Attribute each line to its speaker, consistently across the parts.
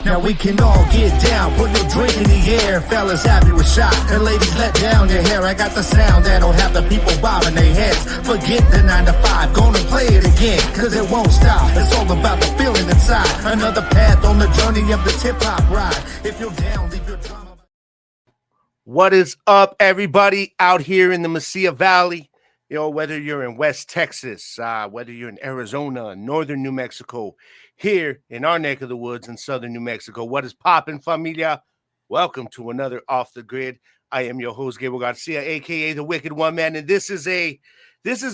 Speaker 1: Now we can all get down, put your drink in the air. Fellas happy with shot, and ladies let down your hair. I got the sound that'll have the people bobbing their heads. Forget the 9 to 5, gonna play it again, cause it won't stop. It's all about the feeling inside. Another path on the journey of the hip-hop ride. If you're down, leave your drama.
Speaker 2: What is up, everybody out here in the Mesilla Valley? You know, whether you're in West Texas, whether you're in Arizona, northern New Mexico, here in our neck of the woods in southern New Mexico, what is poppin', familia? Welcome to another Off the Grid. I am your host, Gabriel Garcia, aka the Wicked One, man, and this is a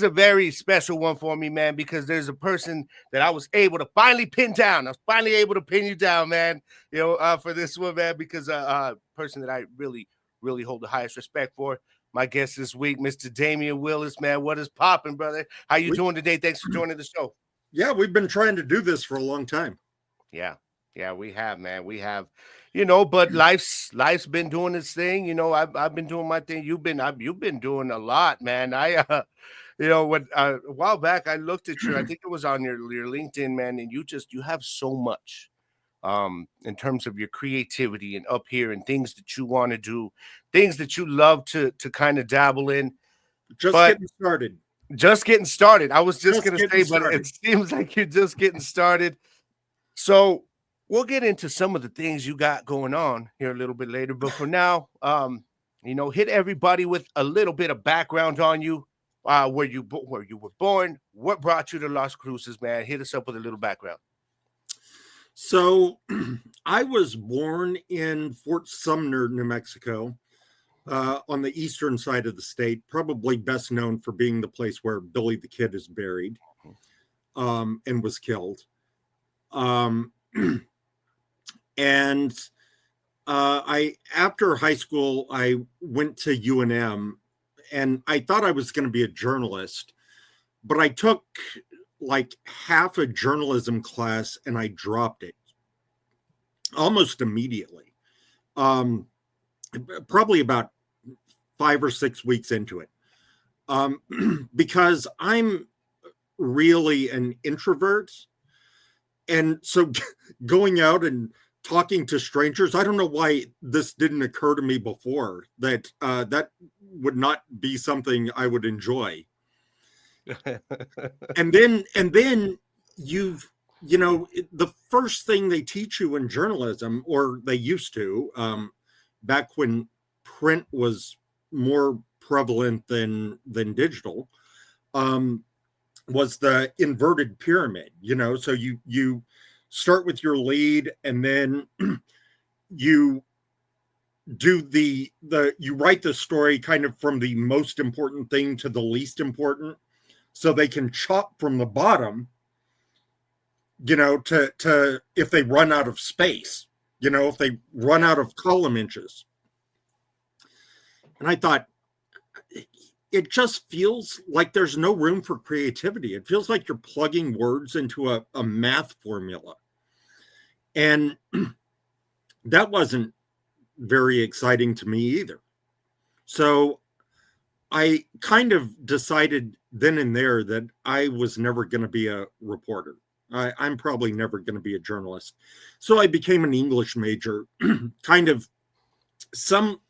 Speaker 2: very special one for me, man, because there's a person that I was able to finally pin down. I was finally able to pin you down, man. You know, for this one, man, because person that I really hold the highest respect for. My guest this week, Mr. Damien Willis, man. What is popping, brother? How you doing today? Thanks for joining the show.
Speaker 3: Yeah, we've been trying to do this for a long time.
Speaker 2: Yeah, we have, man. We have, you know, but life's been doing its thing. You know, I've been doing my thing. You've been doing a lot, man. You know, when a while back I looked at you, I think it was on your LinkedIn, man, and you have so much. In terms of your creativity and up here and things that you want to do, things that you love to kind of dabble in.
Speaker 3: Getting started.
Speaker 2: Just getting started. I was just going to say, but it seems like you're just getting started. So we'll get into some of the things you got going on here a little bit later. But for now, you know, hit everybody with a little bit of background on you, where you were born, what brought you to Las Cruces, man. Hit us up with a little background.
Speaker 3: So I was born in Fort Sumner, New Mexico, on the eastern side of the state, probably best known for being the place where Billy the Kid is buried and was killed. And after high school, I went to UNM, and I thought I was going to be a journalist, but I took like half a journalism class and I dropped it almost immediately. Probably about 5 or 6 weeks into it. Because I'm really an introvert. And so going out and talking to strangers, I don't know why this didn't occur to me before, that that would not be something I would enjoy. and then you know, the first thing they teach you in journalism, or they used to, back when print was more prevalent than digital, was the inverted pyramid. You know, so you start with your lead, and then you do you write the story kind of from the most important thing to the least important, so they can chop from the bottom, you know, to if they run out of space, you know, if they run out of column inches. And I thought, it just feels like there's no room for creativity. It feels like you're plugging words into a math formula. And that wasn't very exciting to me either. So I kind of decided then and there that I was never going to be a reporter. I'm probably never going to be a journalist. So I became an English major, kind of some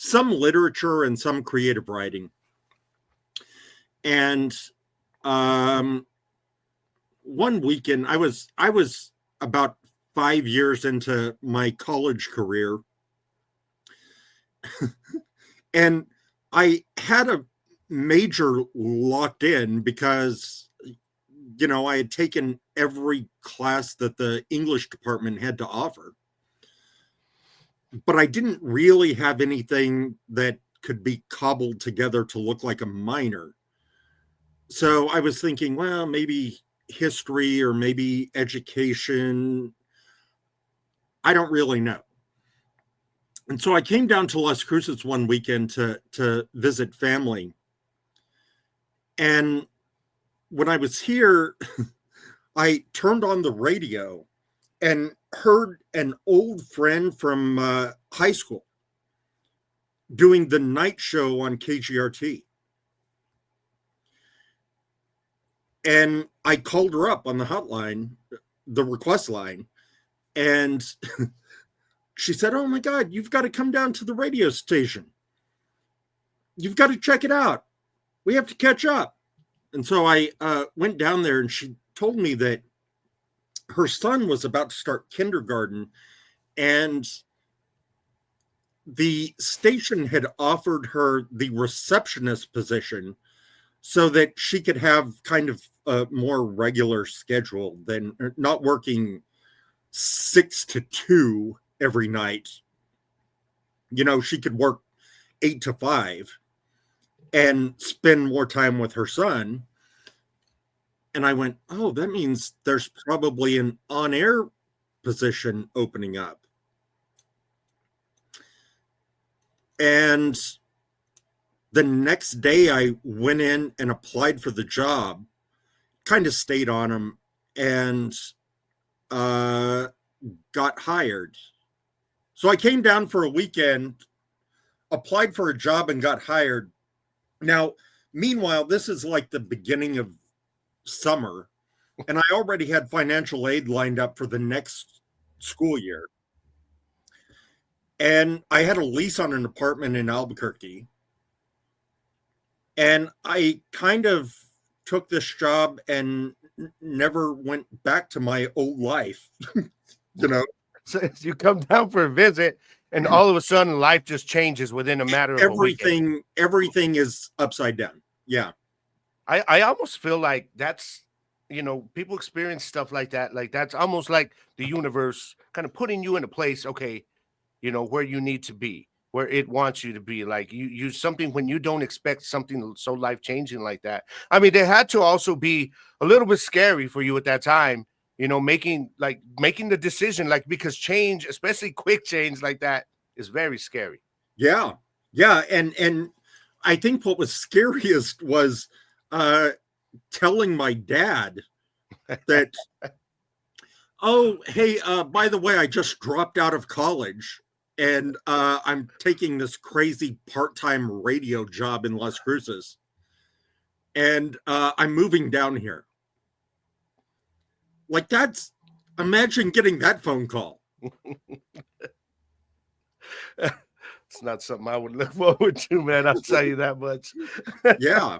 Speaker 3: literature and some creative writing. And one weekend, I was about 5 years into my college career, and I had a major locked in because, you know, I had taken every class that the English department had to offer, but I didn't really have anything that could be cobbled together to look like a minor. So I was thinking, well, maybe history or maybe education. I don't really know. And so I came down to Las Cruces one weekend to visit family. And when I was here, I turned on the radio and heard an old friend from high school doing the night show on KGRT. And I called her up on the hotline, the request line, And she said, "Oh my God, you've got to come down to the radio station. You've got to check it out. We have to catch up." And so I went down there, and she told me that her son was about to start kindergarten, and the station had offered her the receptionist position so that she could have kind of a more regular schedule than not working 6 to 2 every night. You know, she could work 8 to 5 and spend more time with her son. And I went, "Oh, that means there's probably an on-air position opening up." And the next day I went in and applied for the job, kind of stayed on them, and got hired. So I came down for a weekend, applied for a job, and got hired. Now, meanwhile, this is like the beginning of summer, and I already had financial aid lined up for the next school year. And I had a lease on an apartment in Albuquerque. And I kind of took this job and never went back to my old life. You know,
Speaker 2: So you come down for a visit, and all of a sudden life just changes within a matter of a weekend.
Speaker 3: Everything is upside down. Yeah.
Speaker 2: I almost feel like that's, people experience stuff like that. Like that's almost like the universe kind of putting you in a place, okay, where you need to be, where it wants you to be. Like you something when you don't expect something so life-changing like that. I mean, they had to also be a little bit scary for you at that time, making the decision, like, because change, especially quick change like that, is very scary.
Speaker 3: Yeah. Yeah. And I think what was scariest was telling my dad that, "Oh, hey, by the way, I just dropped out of college, and I'm taking this crazy part-time radio job in Las Cruces, and I'm moving down here." Like, imagine getting that phone call.
Speaker 2: It's not something I would look forward to, man. I'll tell you that much.
Speaker 3: Yeah.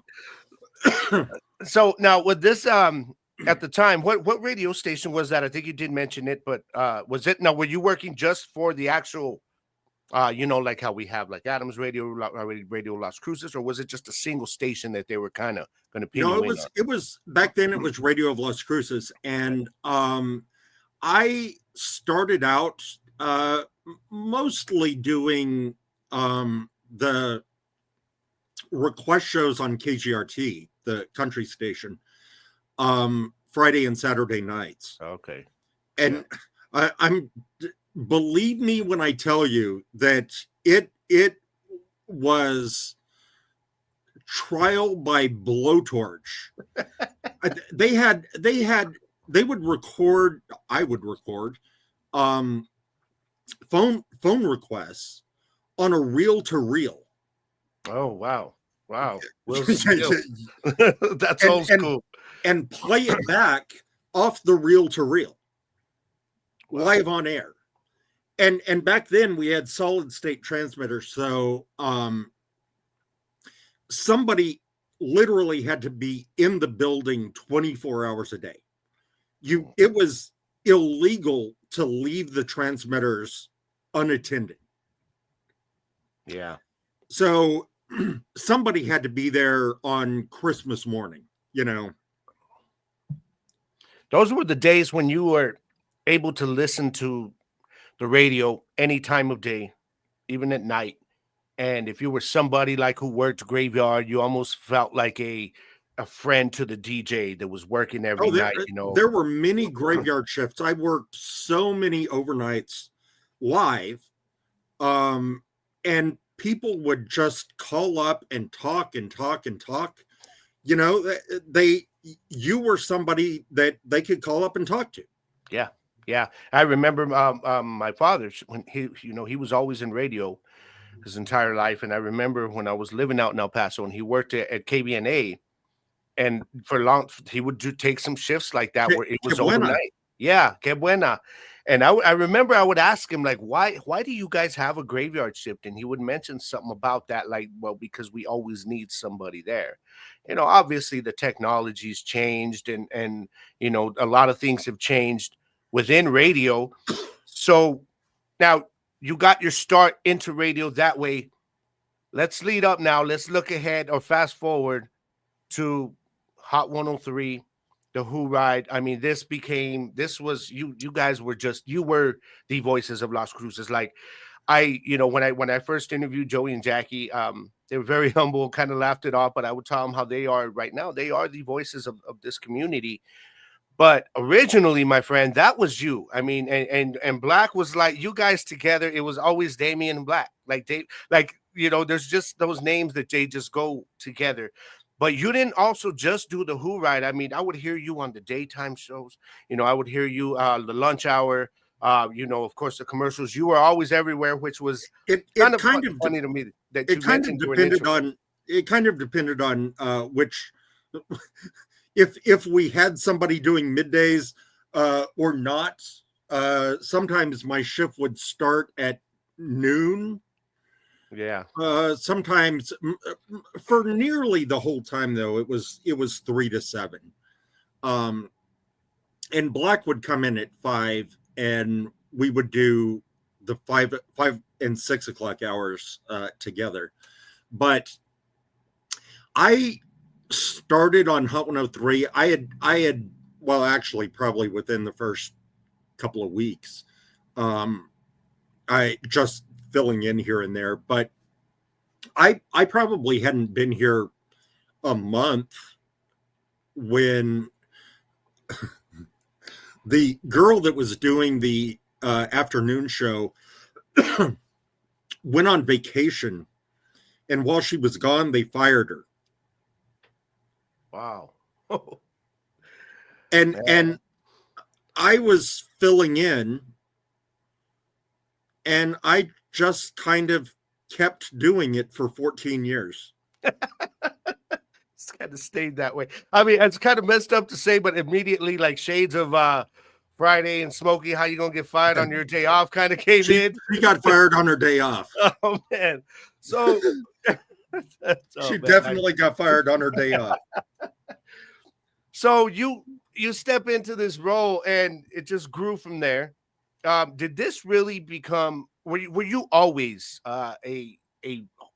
Speaker 2: So now with this, at the time, what radio station was that? I think you did mention it, but was it, now, were you working just for the actual, like how we have like Adams Radio Las Cruces, or was it just a single station that they were kind of going to pin
Speaker 3: No,
Speaker 2: you
Speaker 3: it
Speaker 2: in on?
Speaker 3: was back then, it was Radio of Las Cruces. And I started out mostly doing the request shows on KGRT, the country station, Friday and Saturday nights.
Speaker 2: Okay.
Speaker 3: And I'm believe me when I tell you that it was trial by blowtorch. They would record, I would record phone requests on a reel-to-reel.
Speaker 2: Oh, wow. That's old school.
Speaker 3: And play it back off the reel-to-reel. Wow. Live on air. And back then we had solid state transmitters, so somebody literally had to be in the building 24 hours a day. It was illegal to leave the transmitters unattended.
Speaker 2: Yeah.
Speaker 3: So somebody had to be there on Christmas morning,
Speaker 2: Those were the days when you were able to listen to the radio any time of day, even at night. And if you were somebody like who worked graveyard, you almost felt like a friend to the DJ that was working every night.
Speaker 3: There were many graveyard shifts. I worked so many overnights live, and people would just call up and talk and talk and talk. You were somebody that they could call up and talk to.
Speaker 2: Yeah. Yeah. I remember my father, when he was always in radio his entire life. And I remember when I was living out in El Paso and he worked at KBNA, and for long, he would take some shifts like that where it was overnight. Yeah. Que buena. And I remember I would ask him like, why do you guys have a graveyard shift? And he would mention something about that, like, well, because we always need somebody there. Obviously the technology's changed, and a lot of things have changed within radio. So now you got your start into radio that way. Let's lead up now. Let's look ahead or fast forward to Hot 103, the Who ride. I mean, this was you guys were you were the voices of Las Cruces. Like when I first interviewed Joey and Jackie, they were very humble, kind of laughed it off, but I would tell them how they are right now. They are the voices of this community. But originally, my friend, that was you. I mean, and Black was like you guys together. It was always Damien and Black. Like there's just those names that they just go together. But you didn't also just do the Who ride. I mean, I would hear you on the daytime shows. I would hear you the lunch hour. Of course, the commercials. You were always everywhere, which was kind of funny to me that you mentioned.
Speaker 3: It kind of depended on which. If we had somebody doing middays or not, sometimes my shift would start at noon.
Speaker 2: Yeah.
Speaker 3: Sometimes for nearly the whole time though, it was 3 to 7. And Black would come in at 5, and we would do the 5 and 6 o'clock hours together. But I started on Hot 103. I had well, actually probably within the first couple of weeks. I just filling in here and there, but I probably hadn't been here a month when the girl that was doing the afternoon show went on vacation, and while she was gone, they fired her.
Speaker 2: Wow.
Speaker 3: And I was filling in, and I just kind of kept doing it for 14 years.
Speaker 2: It's kind of stayed that way. I mean, it's kind of messed up to say, but immediately like shades of Friday and Smokey, how you gonna get fired on your day off kind of came in.
Speaker 3: She got fired on her day off.
Speaker 2: Oh man. So
Speaker 3: she definitely got fired on her day off.
Speaker 2: So you step into this role and it just grew from there. Did this really become? Were you always a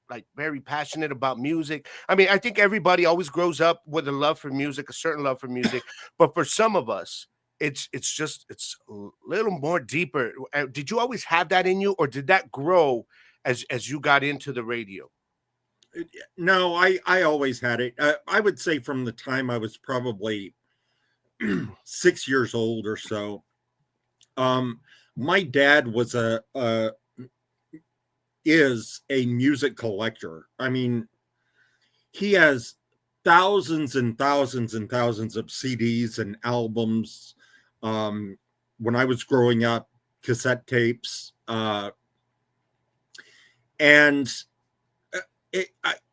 Speaker 2: like very passionate about music? I mean, I think everybody always grows up with a love for music, a certain love for music, but for some of us, it's a little more deeper. Did you always have that in you, or did that grow as you got into the radio?
Speaker 3: No, I always had it. I would say from the time I was probably 6 years old or so. My dad was is a music collector. I mean, he has thousands and thousands and thousands of CDs and albums. When I was growing up, cassette tapes, and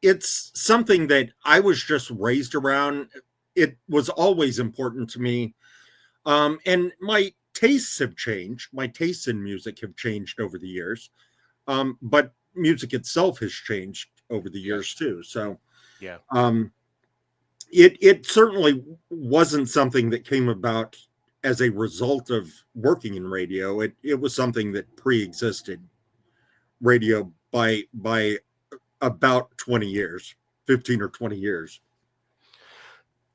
Speaker 3: it's something that I was just raised around. It was always important to me. And my tastes have changed. My tastes in music have changed over the years. But music itself has changed over the years too. So
Speaker 2: yeah.
Speaker 3: It certainly wasn't something that came about as a result of working in radio. It was something that pre-existed radio by about 20 years, 15 or 20 years.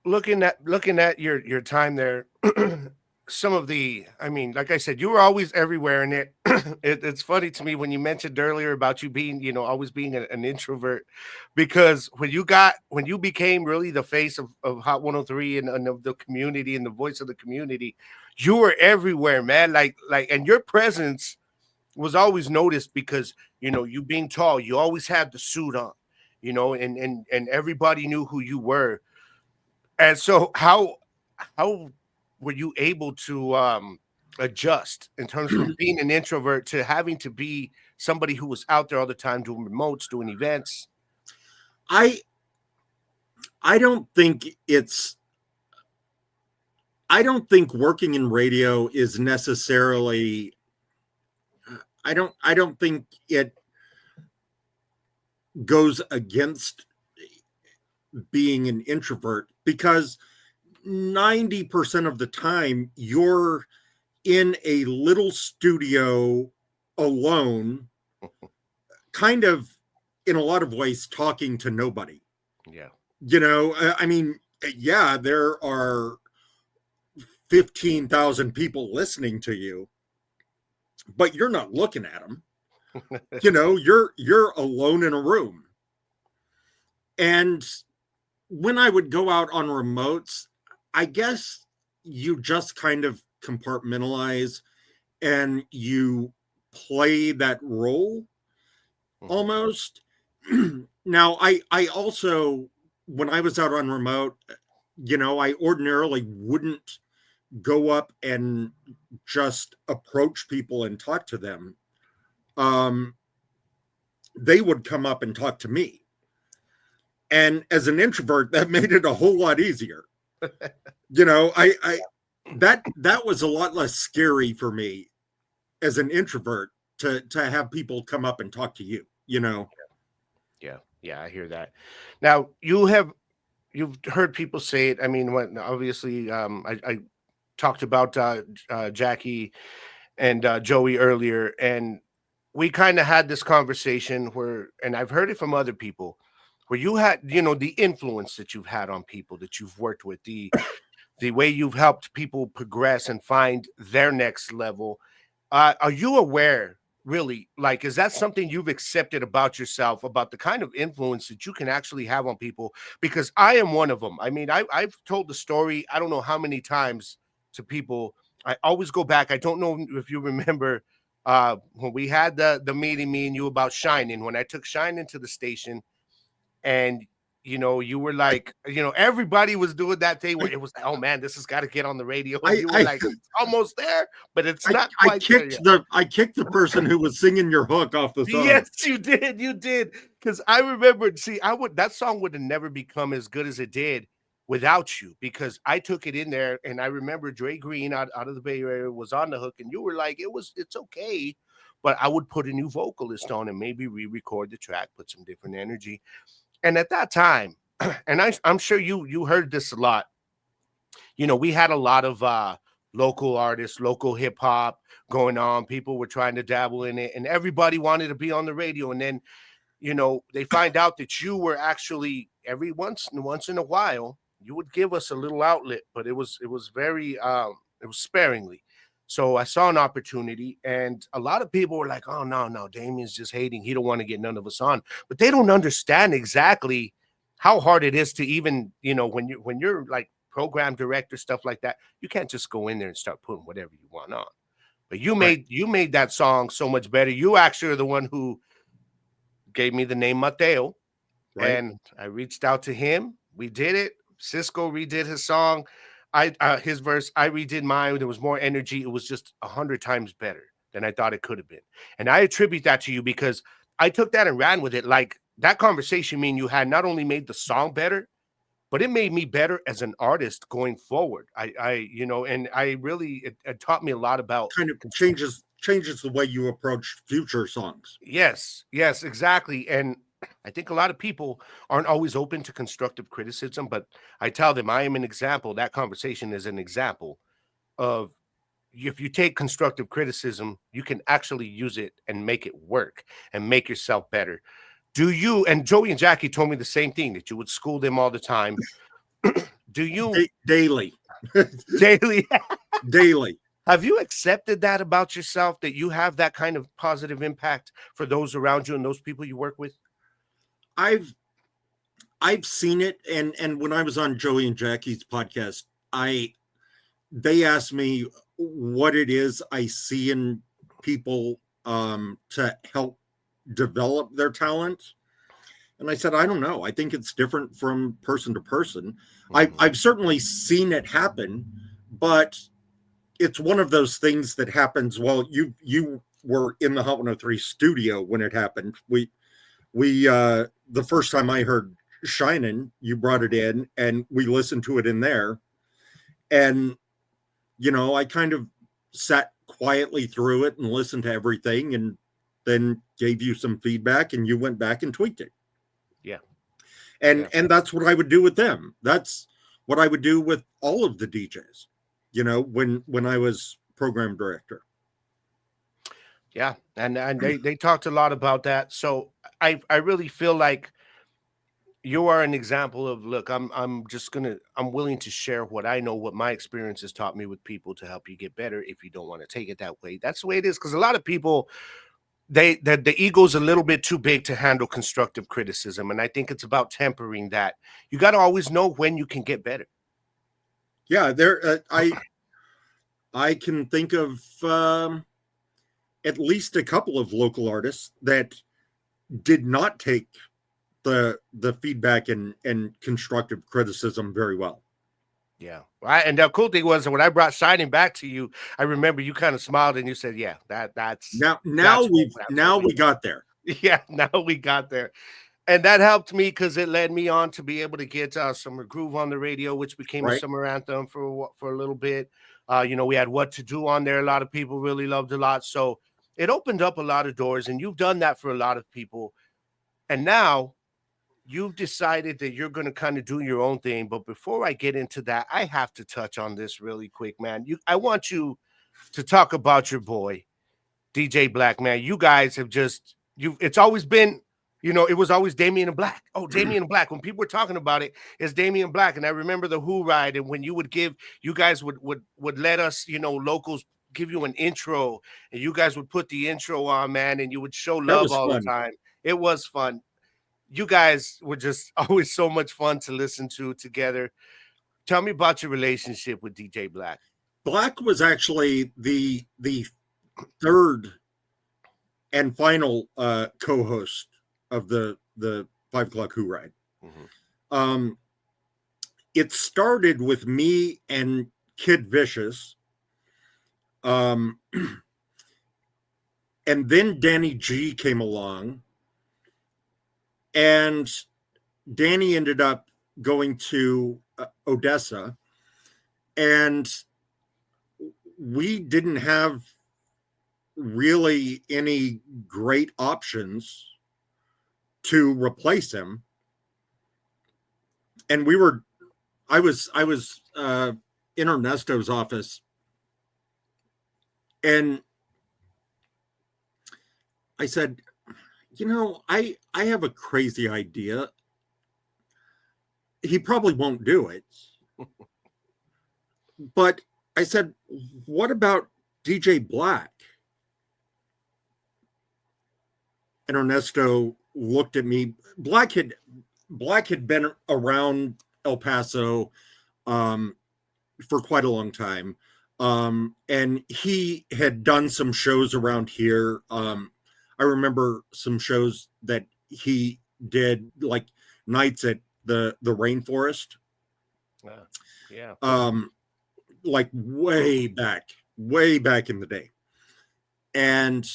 Speaker 2: Looking at your time there, some of I mean, like I said, you were always everywhere, and it's funny to me when you mentioned earlier about you being, always being an introvert, because when you became really the face of Hot 103 and of the community and the voice of the community, you were everywhere, man. And your presence was always noticed because, you being tall, you always had the suit on, and everybody knew who you were. And so how were you able to adjust in terms of being an introvert to having to be somebody who was out there all the time doing remotes, doing events?
Speaker 3: I don't think it's I don't think working in radio is necessarily, I don't think it goes against being an introvert, because 90% of the time you're in a little studio alone, kind of in a lot of ways talking to nobody.
Speaker 2: Yeah.
Speaker 3: I mean, yeah, there are 15,000 people listening to you, but you're not looking at them. You're alone in a room. And when I would go out on remotes, I guess you just kind of compartmentalize and you play that role almost. Now, I also, when I was out on remote, I ordinarily wouldn't go up and just approach people and talk to them. They would come up and talk to me. And as an introvert, that made it a whole lot easier. That was a lot less scary for me as an introvert to have people come up and talk to you.
Speaker 2: Yeah, I hear that. Now you've heard people say it. I mean, obviously, I talked about Jackie and Joey earlier, and we kind of had this conversation and I've heard it from other people, where you had, the influence that you've had on people that you've worked with, the way you've helped people progress and find their next level. Are you aware, really, like, is that something you've accepted about yourself, about the kind of influence that you can actually have on people? Because I am one of them. I mean, I've told the story, I don't know how many times to people. I always go back. I don't know if you remember when we had the meeting, me and you, about Shining, when I took Shining to the station, and you were like, everybody was doing that thing where it was like, oh man, this has got to get on the radio. And you were like, it's almost there, but it's not quite there yet.
Speaker 3: I kicked the person who was singing your hook off the song.
Speaker 2: Yes, you did. Because I remembered, that song would have never become as good as it did without you, because I took it in there, and I remember Dre Green out of the Bay Area was on the hook, and you were like, it's okay, but I would put a new vocalist on and maybe re-record the track, put some different energy. And at that time, and I'm sure you heard this a lot, we had a lot of local artists, local hip hop going on. People were trying to dabble in it, and everybody wanted to be on the radio. And then, they find out that you were actually, every once in a while, you would give us a little outlet, but it was very it was sparingly. So I saw an opportunity, and a lot of people were like, oh, no, Damien's just hating. He don't want to get none of us on. But they don't understand exactly how hard it is to even, when you're like program director, stuff like that, you can't just go in there and start putting whatever you want on. But you made that song so much better. You actually are the one who gave me the name Mateo. Right. And I reached out to him. We did it. Cisco redid his song. His verse, I redid mine. There was more energy. It was just 100 times better than I thought it could have been. And I attribute that to you, because I took that and ran with it. Like, that conversation me and you had not only made the song better, but it made me better as an artist going forward. And I really, it taught me a lot about,
Speaker 3: kind of changes the way you approach future songs.
Speaker 2: Yes, exactly. And I think a lot of people aren't always open to constructive criticism, but I tell them I am an example. That conversation is an example of, if you take constructive criticism, you can actually use it and make it work and make yourself better. Do you, and Joey and Jackie told me the same thing, that you would school them all the time. Do you?
Speaker 3: Daily. Daily.
Speaker 2: Have you accepted that about yourself, that you have that kind of positive impact for those around you and those people you work with?
Speaker 3: I've seen it, and when I was on Joey and Jackie's podcast, they asked me what it is I see in people to help develop their talent, and I said, I don't know. I think it's different from person to person. Mm-hmm. I've certainly seen it happen, but it's one of those things that happens. Well, you were in the Hot 103 studio when it happened. We the first time I heard Shinin', you brought it in and we listened to it in there. And I kind of sat quietly through it and listened to everything, and then gave you some feedback, and you went back and tweaked it.
Speaker 2: Yeah.
Speaker 3: And that's what I would do with them. That's what I would do with all of the DJs, when I was program director.
Speaker 2: Yeah. And they talked a lot about that. So I really feel like you are an example of, look, I'm willing to share what I know, what my experience has taught me with people to help you get better. If you don't want to take it that way, that's the way it is. Because a lot of people, the ego's a little bit too big to handle constructive criticism, and I think it's about tempering that. You got to always know when you can get better.
Speaker 3: Yeah, I can think of at least a couple of local artists that did not take the feedback and constructive criticism very well.
Speaker 2: Yeah. And the cool thing was, when I brought Shining back to you, I remember you kind of smiled and you said, yeah, that's
Speaker 3: now we got there.
Speaker 2: Yeah, now we got there. And that helped me because it led me on to be able to get Summer Groove on the radio, which became a summer anthem for a little bit. We had What to Do on there. A lot of people really loved a lot. So it opened up a lot of doors, and you've done that for a lot of people. And now you've decided that you're going to kind of do your own thing. But before I get into that, I have to touch on this really quick, man. I want you to talk about your boy, DJ Black, man. You guys have it's always been, it was always Damien and Black. Oh, Damien and Black. When people were talking about it, it's Damien Black. And I remember the Who ride, and when you guys would let us, locals give you an intro, and you guys would put the intro on, man, and you would show love all the time. It was fun. You guys were just always so much fun to listen to together. Tell me about your relationship with DJ Black.
Speaker 3: Black was actually the third and final co-host of the 5 o'clock Who Ride. Mm-hmm. It started with me and Kid Vicious. And then Danny G came along. And Danny ended up going to Odessa, and we didn't have really any great options to replace him. And I was in Ernesto's office, and I said, I have a crazy idea. He probably won't do it. But I said, what about DJ Black? And Ernesto looked at me. Black had been around El Paso for quite a long time. And he had done some shows around here. I remember some shows that he did, like nights at the Rainforest.
Speaker 2: Yeah.
Speaker 3: Like way back in the day. And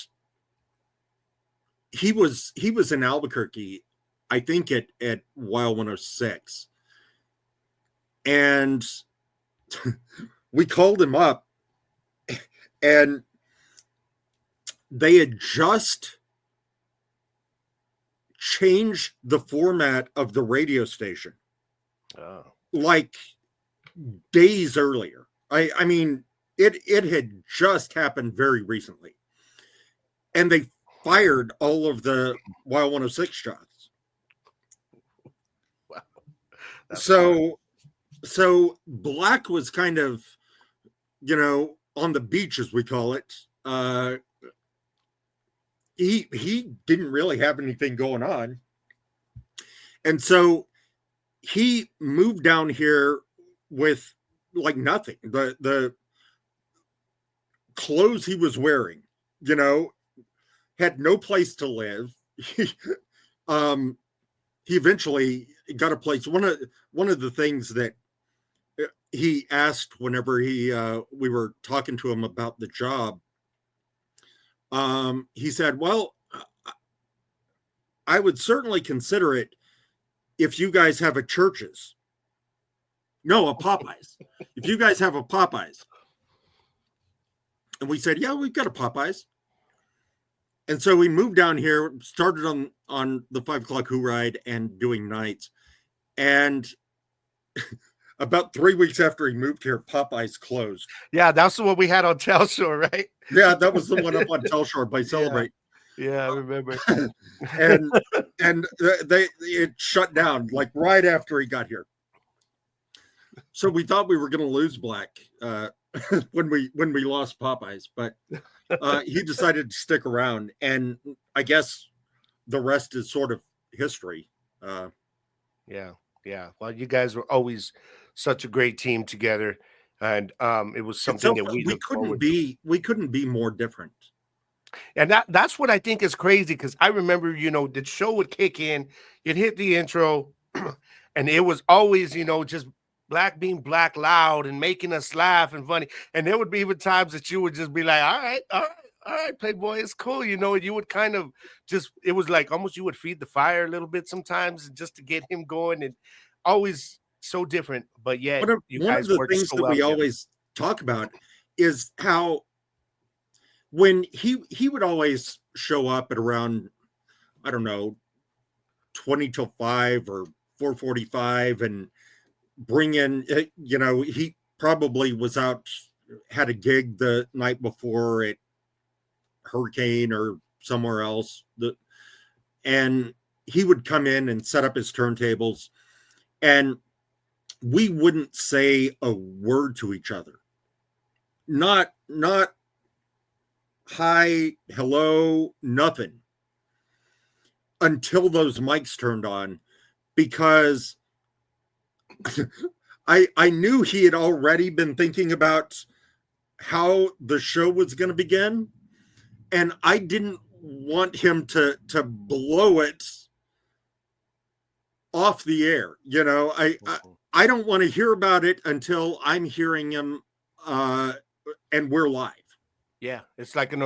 Speaker 3: he was in Albuquerque, I think at Wild 106. And we called him up, and they had just changed the format of the radio station. Like days earlier. I mean, it had just happened very recently. And they fired all of the Wild 106 jocks.
Speaker 2: Wow.
Speaker 3: So Black was kind of, on the beach, as we call it. He didn't really have anything going on. And so he moved down here with like nothing. The clothes he was wearing, had no place to live. He eventually got a place. One of the things that he asked whenever we were talking to him about the job, he said, well, I would certainly consider it if you guys have a Church's. No, a Popeyes. If you guys have a Popeyes. And we said, yeah, we've got a Popeyes. And so we moved down here, started on the 5 o'clock Who Ride and doing nights. And about 3 weeks after he moved here, Popeyes closed.
Speaker 2: Yeah, that's what we had on Telshore, right?
Speaker 3: Yeah, that was the one up on Telshore by Celebrate.
Speaker 2: Yeah, I remember.
Speaker 3: and it shut down like right after he got here. So we thought we were going to lose Black when we lost Popeyes, but he decided to stick around, and I guess the rest is sort of history.
Speaker 2: Yeah. Well, you guys were always such a great team together, and it was something that we
Speaker 3: couldn't be more different.
Speaker 2: And that's what I think is crazy, because I remember, the show would kick in, you'd hit the intro, and it was always, just Black being Black loud and making us laugh and funny. And there would be even times that you would just be like, all right, Playboy, it's cool, and you would kind of it was like almost you would feed the fire a little bit sometimes just to get him going, and always so different. But yet,
Speaker 3: one of the things that we always talk about is how when he would always show up at around, I don't know, 20 till 5 or 4:45 and bring in, he probably was out, had a gig the night before at Hurricane or somewhere else. And he would come in and set up his turntables, and we wouldn't say a word to each other. Not hi, hello, nothing, until those mics turned on, because I knew he had already been thinking about how the show was going to begin, and I didn't want him to blow it off the air. I don't want to hear about it until I'm hearing him and we're live.
Speaker 2: Yeah, it's like an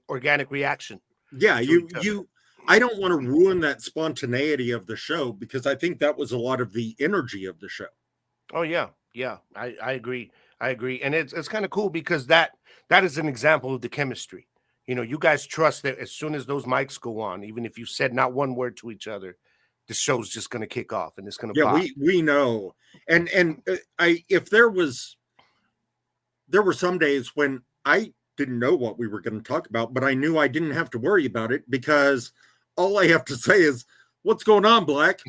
Speaker 2: organic reaction.
Speaker 3: Yeah, I don't want to ruin that spontaneity of the show, because I think that was a lot of the energy of the show.
Speaker 2: Oh yeah, I agree. And it's kind of cool, because that is an example of the chemistry. You guys trust that as soon as those mics go on, even if you said not one word to each other, the show's just going to kick off and it's going to pop.
Speaker 3: we know. And if there were some days when I didn't know what we were going to talk about, but I knew I didn't have to worry about it, because all I have to say is, "What's going on, Black?"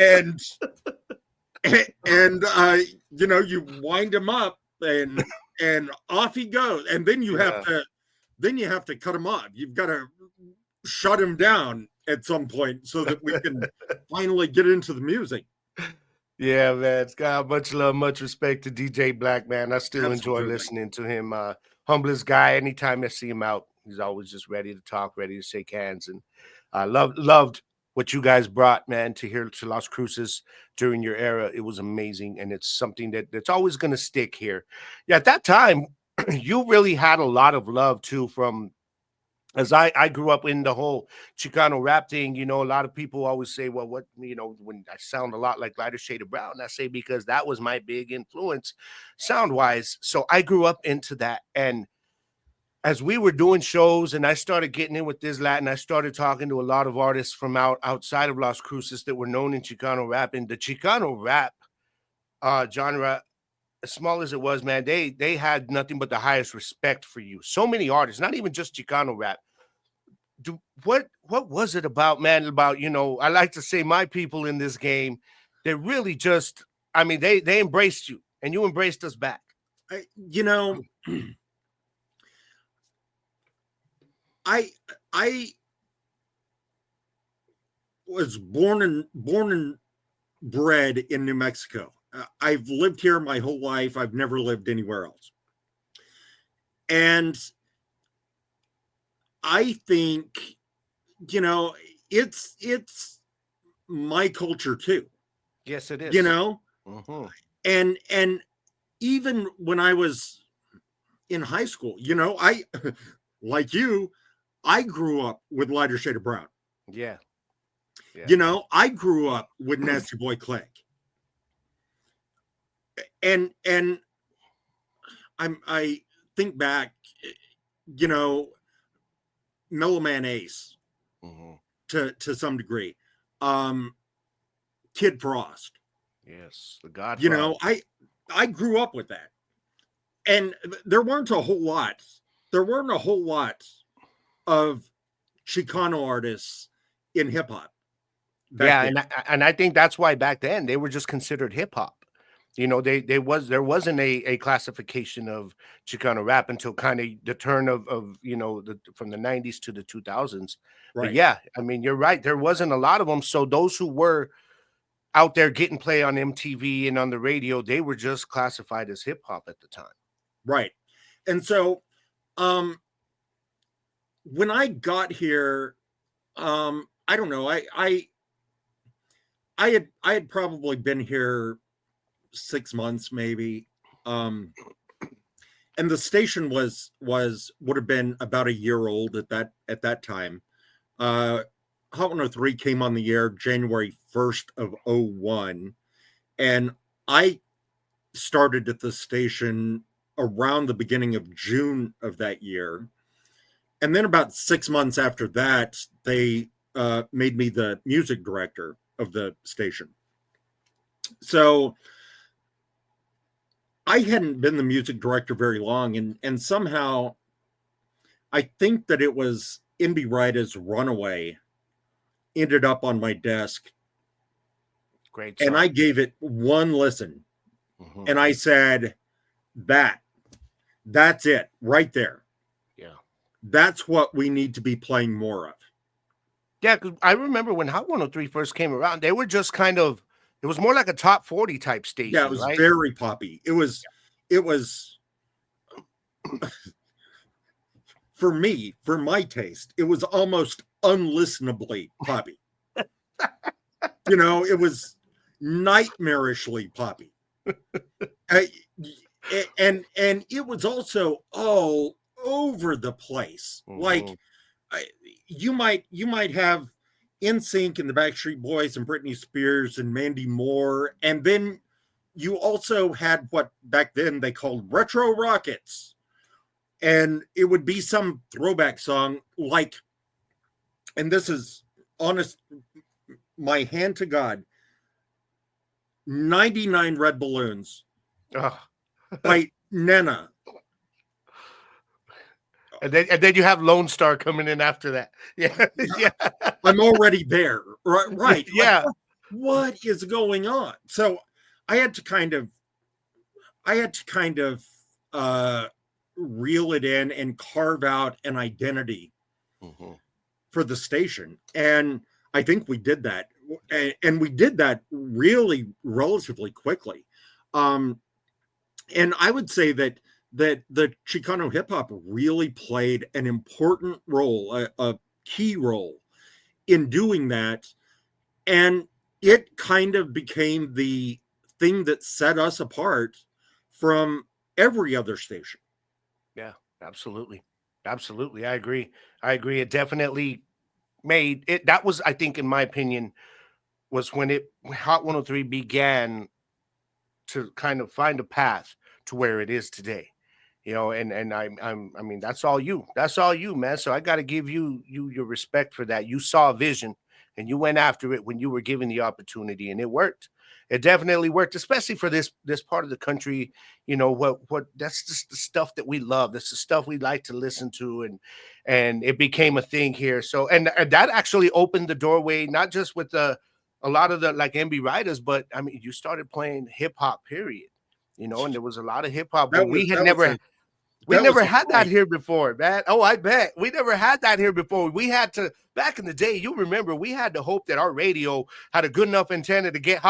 Speaker 3: and you wind him up, and off he goes, and then you have to cut him off. You've got to shut him down at some point so that we can finally get into the music.
Speaker 2: Yeah, man. It's got much love, much respect to DJ Black, man. I still
Speaker 3: Absolutely.
Speaker 2: enjoy listening to him. Humblest guy. Anytime I see him out, he's always just ready to talk, ready to shake hands. And I loved what you guys brought, man, to here to Las Cruces during your era. It was amazing, and it's something that's always going to stick here. Yeah, at that time, you really had a lot of love too from. As I grew up in the whole Chicano rap thing, a lot of people always say, well, what, when I sound a lot like Lighter Shade of Brown, I say because that was my big influence sound-wise. So I grew up into that. And as we were doing shows and I started getting in with this Latin, I started talking to a lot of artists from outside of Las Cruces that were known in Chicano rap. And the Chicano rap genre, as small as it was, man, they had nothing but the highest respect for you. So many artists, not even just Chicano rap. What was it about, man? About, I like to say my people in this game, they really just, they embraced you and you embraced us back.
Speaker 3: I was born and bred in New Mexico. I've lived here my whole life. I've never lived anywhere else. And I think, it's my culture too.
Speaker 2: Yes, it is.
Speaker 3: Mm-hmm. And even when I was in high school, I, like you, I grew up with Lighter Shade of Brown.
Speaker 2: Yeah.
Speaker 3: I grew up with Nasty Boy Clegg. And think back, you know, Mellow Man Ace to some degree, Kid Frost.
Speaker 2: Yes, the Godfather.
Speaker 3: You know, I grew up with that, and there weren't a whole lot. There weren't a whole lot of Chicano artists in hip hop.
Speaker 2: Yeah, and I think that's why back then they were just considered hip hop. You know, there wasn't a classification of Chicano rap until kind of the turn of you know from the 90s to the 2000s.
Speaker 3: Right.
Speaker 2: But yeah, I mean you're right. There wasn't a lot of them. So those who were out there getting play on MTV and on the radio, they were just classified as hip hop at the time.
Speaker 3: Right. And so when I got here, I don't know, I had probably been here 6 months maybe. And the station would have been about a year old at that time. Hot 103 came on the air January 1st of 01, and I started at the station around the beginning of June of that year. And then about 6 months after that, they made me the music director of the station. So I hadn't been the music director very long, and somehow I think that it was Indy Rida's Runaway ended up on my desk.
Speaker 2: Great song.
Speaker 3: And I gave it one listen, and I said, that's it right there.
Speaker 2: Yeah.
Speaker 3: That's what we need to be playing more of.
Speaker 2: Yeah, because I remember when Hot 103 first came around, they were just kind of, it was more like a top 40 type station.
Speaker 3: Yeah, it was
Speaker 2: right?
Speaker 3: very poppy. It was for me, for my taste, it was almost unlistenably poppy. You know, it was nightmarishly poppy. And it was also all over the place. Like you might have NSYNC and the Backstreet Boys and Britney Spears and Mandy Moore, and then you also had what back then they called retro rockets, and it would be some throwback song like, and this is honest, my hand to God, 99 Red Balloons by Nena.
Speaker 2: And then you have Lone Star coming in after that. Yeah. Yeah.
Speaker 3: I'm already there. Right.
Speaker 2: Yeah.
Speaker 3: Like, what is going on? So I had to kind of reel it in and carve out an identity for the station. And I think we did that. And we did that really relatively quickly. And I would say that the Chicano hip hop really played an important role, a key role in doing that. And it kind of became the thing that set us apart from every other station.
Speaker 2: Yeah, absolutely. Absolutely. I agree. It definitely made it. That was, I think, in my opinion, was when Hot 103 began to kind of find a path to where it is today. You know, and I mean, that's all you, man. So I got to give you your respect for that. You saw a vision and you went after it when you were given the opportunity, and it worked. It definitely worked, especially for this part of the country. You know what that's just the stuff that we love. That's the stuff we like to listen to, and it became a thing here. So and that actually opened the doorway, not just with a lot of the like MB writers, but I mean, you started playing hip hop, period. You know, and there was a lot of hip hop, but we never had that here before, man. Oh, I bet. We never had that here before. We had to, back in the day, you remember, we had to hope that our radio had a good enough antenna to get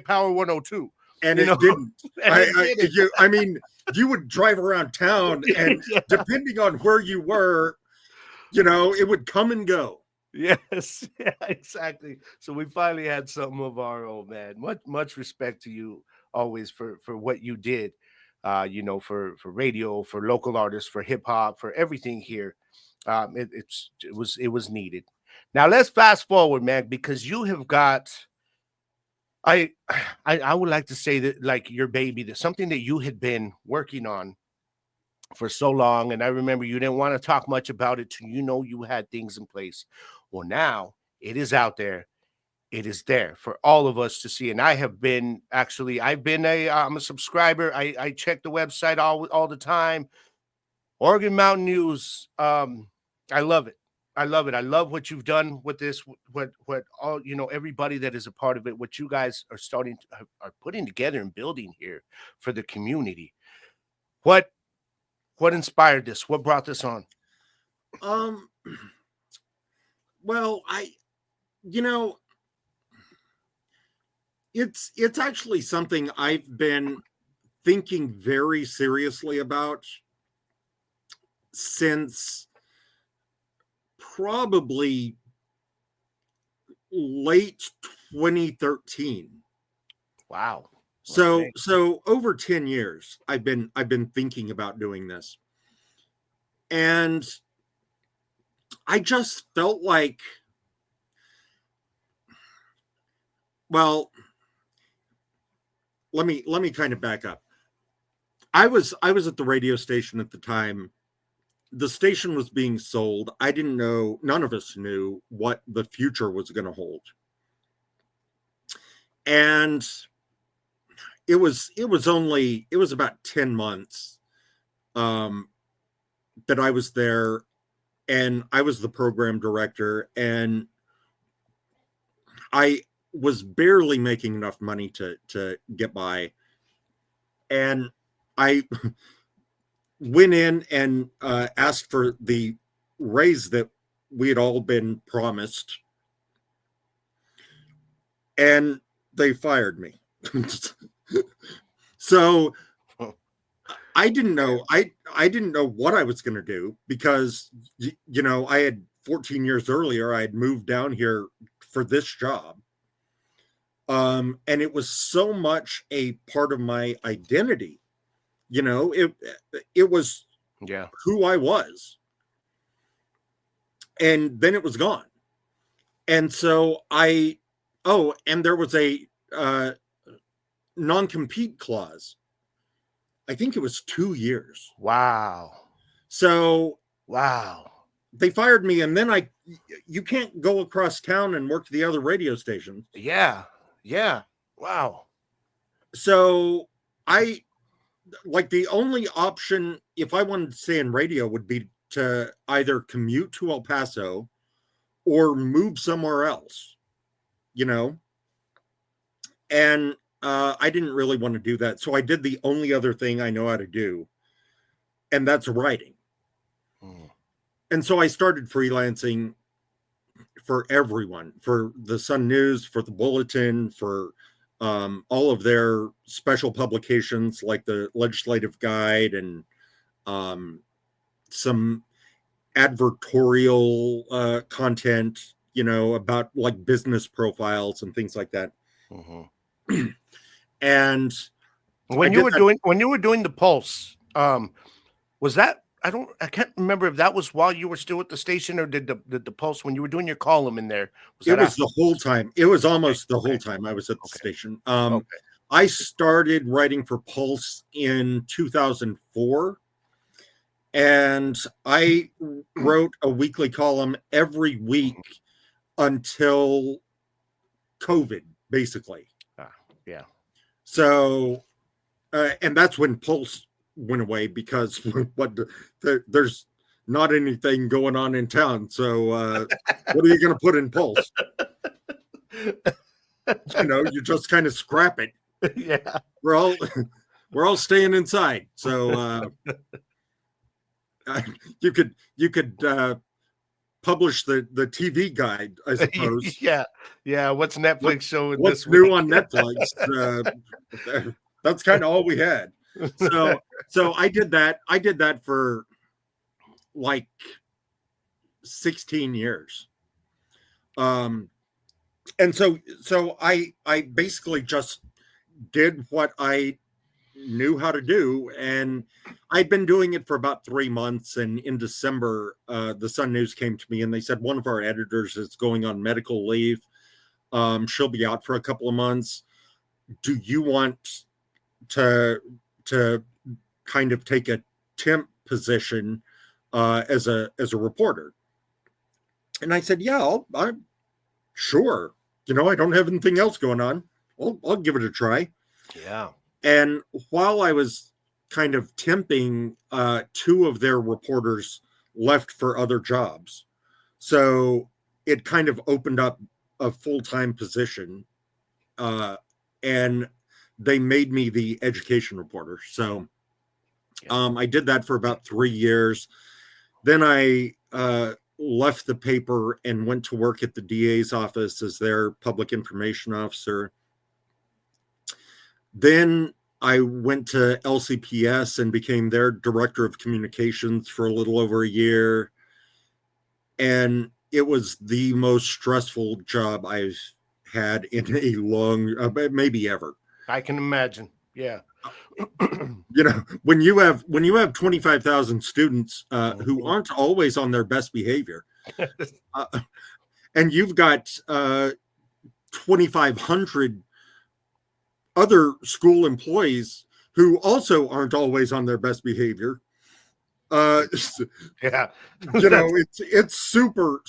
Speaker 2: power 102.
Speaker 3: And it didn't. I mean, you would drive around town and depending on where you were, you know, it would come and go.
Speaker 2: Yes, yeah, exactly. So we finally had something of our own, man. Much respect to you always for what you did. You know, for radio, for local artists, for hip hop, for everything here. It was needed. Now let's fast forward, man, because you have got, I would like to say that like your baby, that something that you had been working on for so long. And I remember you didn't want to talk much about it till you had things in place. Well, now it is out there. It is there for all of us to see. And I'm a subscriber. I check the website all the time. Oregon Mountain News. I love it. I love it. I love what you've done with this. What all everybody that is a part of it. What you guys are are putting together and building here for the community. What inspired this? What brought this on?
Speaker 3: Well, it's actually something I've been thinking very seriously about since probably late 2013.
Speaker 2: Wow.
Speaker 3: So over 10 years I've been thinking about doing this. And I just felt like, well, let me kind of back up. I was at the radio station at the time. The station was being sold. I didn't know, none of us knew what the future was going to hold. And it was about 10 months that I was there, and I was the program director, and I was barely making enough money to get by. And I went in and asked for the raise that we had all been promised, and they fired me. So I didn't know. I didn't know what I was going to do, because I had 14 years earlier I had moved down here for this job, and it was so much a part of my identity. It was who I was, and then it was gone. And so and there was a non-compete clause. I think it was 2 years.
Speaker 2: Wow.
Speaker 3: So
Speaker 2: wow.
Speaker 3: They fired me, and then you can't go across town and work the other radio stations.
Speaker 2: Yeah. Wow.
Speaker 3: So the only option, if I wanted to stay in radio, would be to either commute to El Paso or move somewhere else, and I didn't really want to do that. So I did the only other thing I know how to do, and that's writing. And so I started freelancing for everyone, for the Sun News, for the Bulletin, for all of their special publications like the Legislative Guide, and some advertorial content, about like business profiles and things like that. Mm-hmm. And
Speaker 2: when you were doing the Pulse, was that, I can't remember if that was while you were still at the station, or did the Pulse, when you were doing your column in there?
Speaker 3: It was the whole time. It was almost the whole time I was at the station. I started writing for Pulse in 2004, and I wrote a weekly column every week until COVID, basically.
Speaker 2: Yeah.
Speaker 3: So, and that's when Pulse went away, because there's not anything going on in town. So what are you going to put in Pulse? You just kind of scrap it.
Speaker 2: Yeah.
Speaker 3: We're all staying inside. So you could publish the TV guide, I suppose.
Speaker 2: Yeah. What's Netflix showing?
Speaker 3: What's new on Netflix? That's kind of all we had. So I did that. I did that for like 16 years. And so I basically just did what I knew how to do, and I'd been doing it for about 3 months. And in December, the Sun News came to me, and they said one of our editors is going on medical leave. She'll be out for a couple of months. Do you want to kind of take a temp position as a reporter. And I said, yeah, I'm sure. I don't have anything else going on. I'll give it a try.
Speaker 2: Yeah.
Speaker 3: And while I was kind of temping, two of their reporters left for other jobs. So it kind of opened up a full-time position. And they made me the education reporter. So I did that for about 3 years. Then I left the paper and went to work at the DA's office as their public information officer. Then I went to LCPS and became their director of communications for a little over a year. And it was the most stressful job I've had in a long, maybe ever.
Speaker 2: I can imagine. Yeah.
Speaker 3: When you have 25,000 students who aren't always on their best behavior, and you've got 2,500 other school employees who also aren't always on their best behavior.
Speaker 2: Yeah.
Speaker 3: It's super,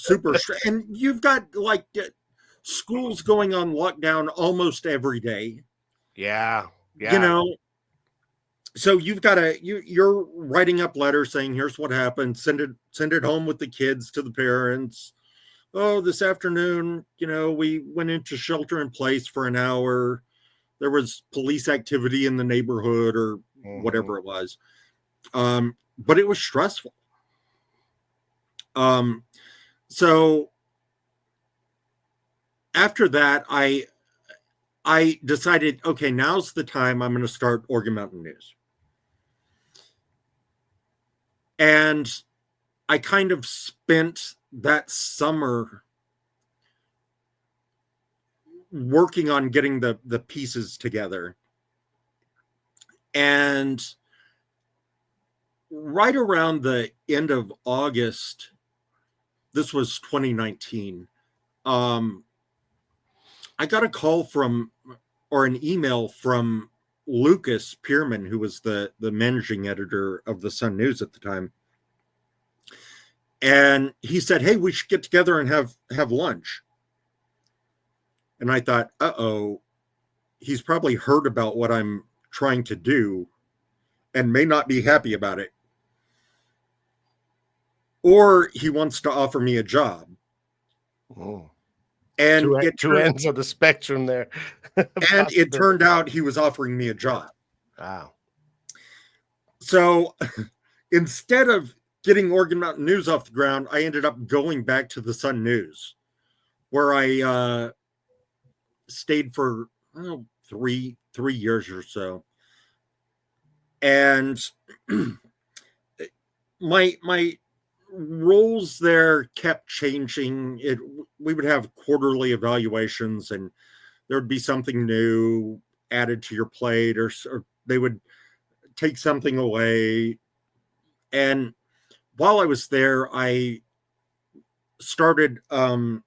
Speaker 3: and you've got like schools going on lockdown almost every day.
Speaker 2: Yeah. Yeah.
Speaker 3: So you've got you're writing up letters saying, here's what happened, send it home with the kids to the parents. Oh, this afternoon, we went into shelter in place for an hour. There was police activity in the neighborhood or whatever it was. But it was stressful. So after that, I decided, okay, now's the time I'm going to start Oregon Mountain News. And I kind of spent that summer working on getting the pieces together. And right around the end of August, this was 2019, I got a call or an email from Lucas Pierman, who was the managing editor of the Sun News at the time. And he said, hey, we should get together and have lunch. And I thought, uh-oh, he's probably heard about what I'm trying to do and may not be happy about it. Or he wants to offer me a job.
Speaker 2: Oh.
Speaker 3: And
Speaker 2: two ends of the spectrum there.
Speaker 3: And it turned out he was offering me a job.
Speaker 2: Wow.
Speaker 3: So instead of getting Oregon Mountain News off the ground, I ended up going back to the Sun News, where I stayed for 3 years or so. And my roles there kept changing. We would have quarterly evaluations, and there would be something new added to your plate, or they would take something away. And while I was there, I started a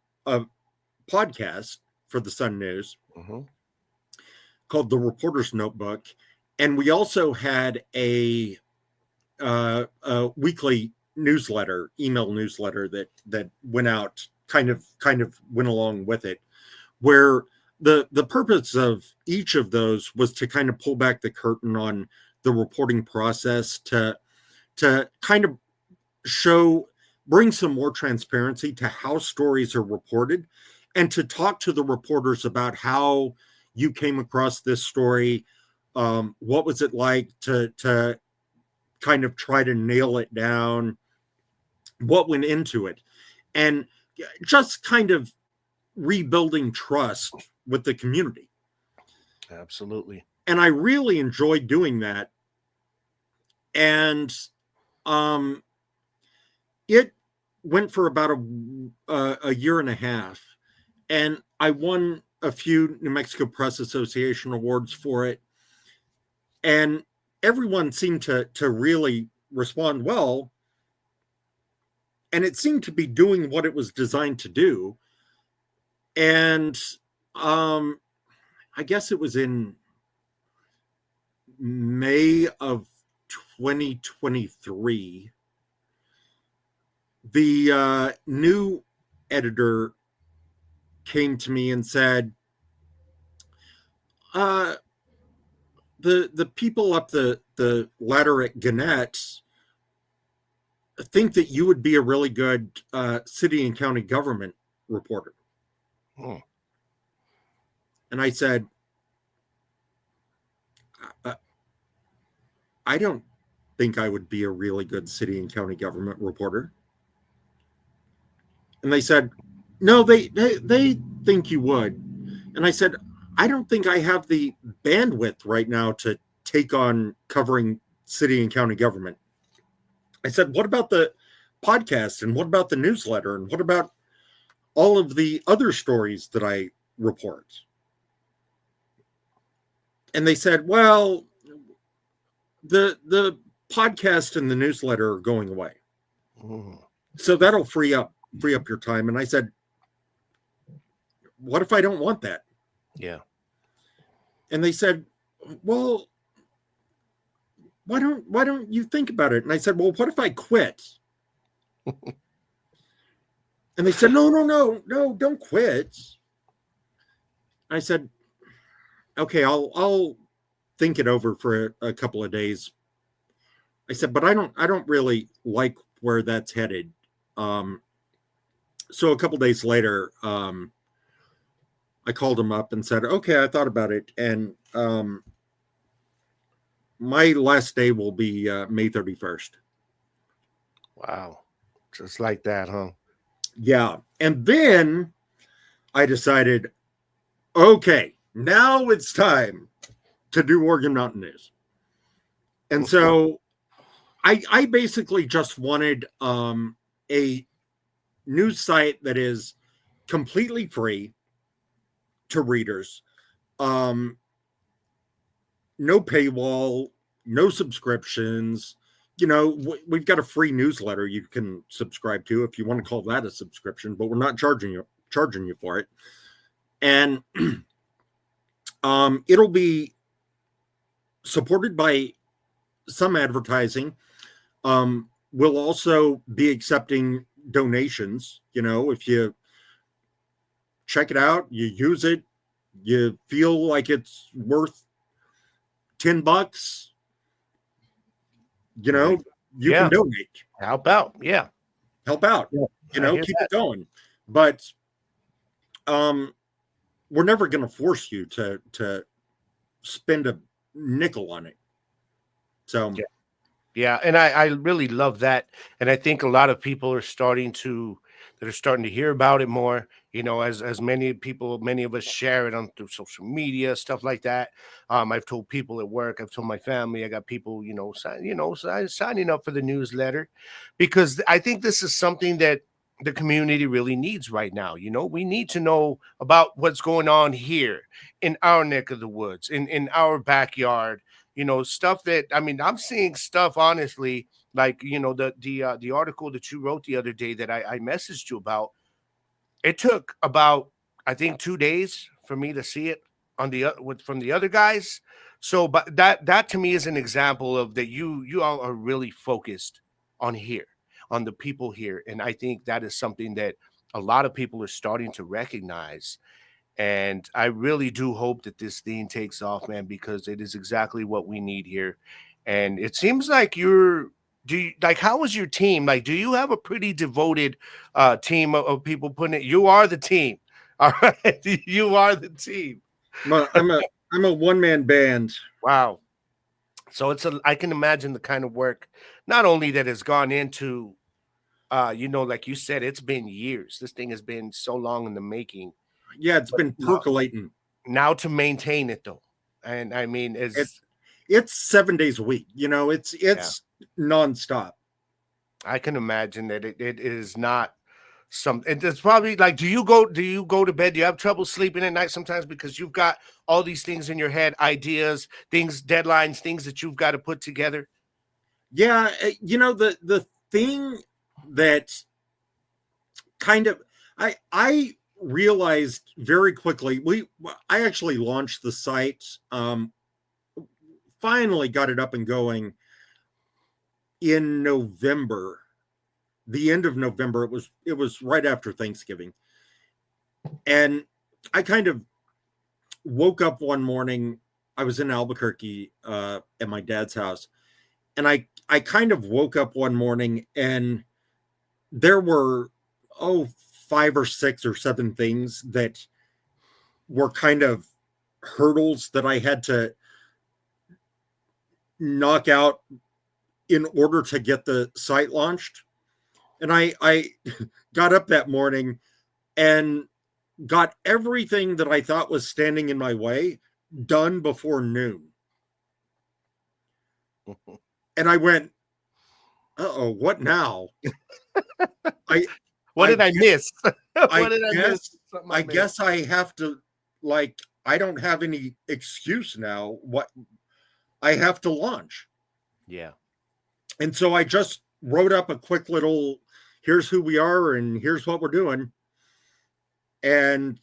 Speaker 3: podcast for the Sun News called The Reporter's Notebook. And we also had a weekly newsletter, email newsletter that went out, kind of went along with it, where the purpose of each of those was to kind of pull back the curtain on the reporting process, to kind of bring some more transparency to how stories are reported, and to talk to the reporters about how you came across this story. What was it like to kind of try to nail it down? What went into it? And just kind of rebuilding trust with the community.
Speaker 2: Absolutely.
Speaker 3: And I really enjoyed doing that. And it went for about a year and a half. And I won a few New Mexico Press Association awards for it. And everyone seemed to really respond well. And it seemed to be doing what it was designed to do. And I guess it was in May of 2023, the new editor came to me and said, the people up the ladder at Gannett think that you would be a really good city and county government reporter.
Speaker 2: Hmm.
Speaker 3: And I said, I don't think I would be a really good city and county government reporter. And they said, no, they think you would. And I said, I don't think I have the bandwidth right now to take on covering city and county government. I said, what about the podcast? And what about the newsletter? And what about all of the other stories that I report? And they said, well, the podcast and the newsletter are going away.
Speaker 2: Mm.
Speaker 3: So that'll free up your time. And I said, what if I don't want that?
Speaker 2: Yeah.
Speaker 3: And they said, well, why don't you think about it? And I said, well, what if I quit? And they said, no, don't quit. I said, okay, I'll think it over for a couple of days. I said, but I don't really like where that's headed. So a couple of days later, I called him up and said, okay, I thought about it. And my last day will be May 31st.
Speaker 2: Wow. Just like that, huh?
Speaker 3: Yeah. And then I decided, okay, now it's time to do Oregon Mountain News. And so I basically just wanted a news site that is completely free to readers. No paywall, no subscriptions. You know, we've got a free newsletter you can subscribe to if you want to call that a subscription, but we're not charging you for it. And it'll be supported by some advertising. We'll also be accepting donations. You know, if you check it out, you use it, you feel like it's worth $10, you know, you can donate.
Speaker 2: Help out. Yeah.
Speaker 3: Help out. Yeah. You know, keep it going. But we're never going to force you to spend a nickel on it. So
Speaker 2: yeah, and I really love that. And I think a lot of people are starting to hear about it more, you know, as many of us share it on through social media, stuff like that. I've told people at work, I've told my family, I got people, signing up for the newsletter, because I think this is something that the community really needs right now. You know, we need to know about what's going on here in our neck of the woods, in our backyard, you know, stuff that, I mean, I'm seeing stuff, honestly, like, you know, the article that you wrote the other day that I messaged you about. It took about, I think, 2 days for me to see it on from the other guys. So, but that to me is an example of that you all are really focused on here, on the people here, and I think that is something that a lot of people are starting to recognize. And I really do hope that this thing takes off, man, because it is exactly what we need here. And it seems like how is your team? Like, do you have a pretty devoted team of people putting it? You are the team. All right. You are the team.
Speaker 3: I'm a one-man band.
Speaker 2: Wow. So I can imagine the kind of work, not only that has gone into, like you said, it's been years. This thing has been so long in the making.
Speaker 3: Yeah, it's been percolating.
Speaker 2: Now to maintain it, though. And I mean,
Speaker 3: it's 7 days a week. You know, it's nonstop.
Speaker 2: I can imagine that it is not it's probably like, do you go to bed? Do you have trouble sleeping at night sometimes because you've got all these things in your head, ideas, things, deadlines, things that you've got to put together?
Speaker 3: Yeah. You know, the thing that kind of, I realized very quickly, I actually launched the site, finally got it up and going in November, the end of November. It was right after Thanksgiving, and I kind of woke up one morning. I was in Albuquerque at my dad's house, and I kind of woke up one morning, and there were 5 or 6 or 7 things that were kind of hurdles that I had to knock out in order to get the site launched. And I got up that morning and got everything that I thought was standing in my way done before noon. And I went, uh-oh, what now?
Speaker 2: What did I miss? What did I miss?
Speaker 3: I guess I have to, like, I don't have any excuse now. What I have to launch.
Speaker 2: Yeah.
Speaker 3: And so I just wrote up a quick little, here's who we are and here's what we're doing, and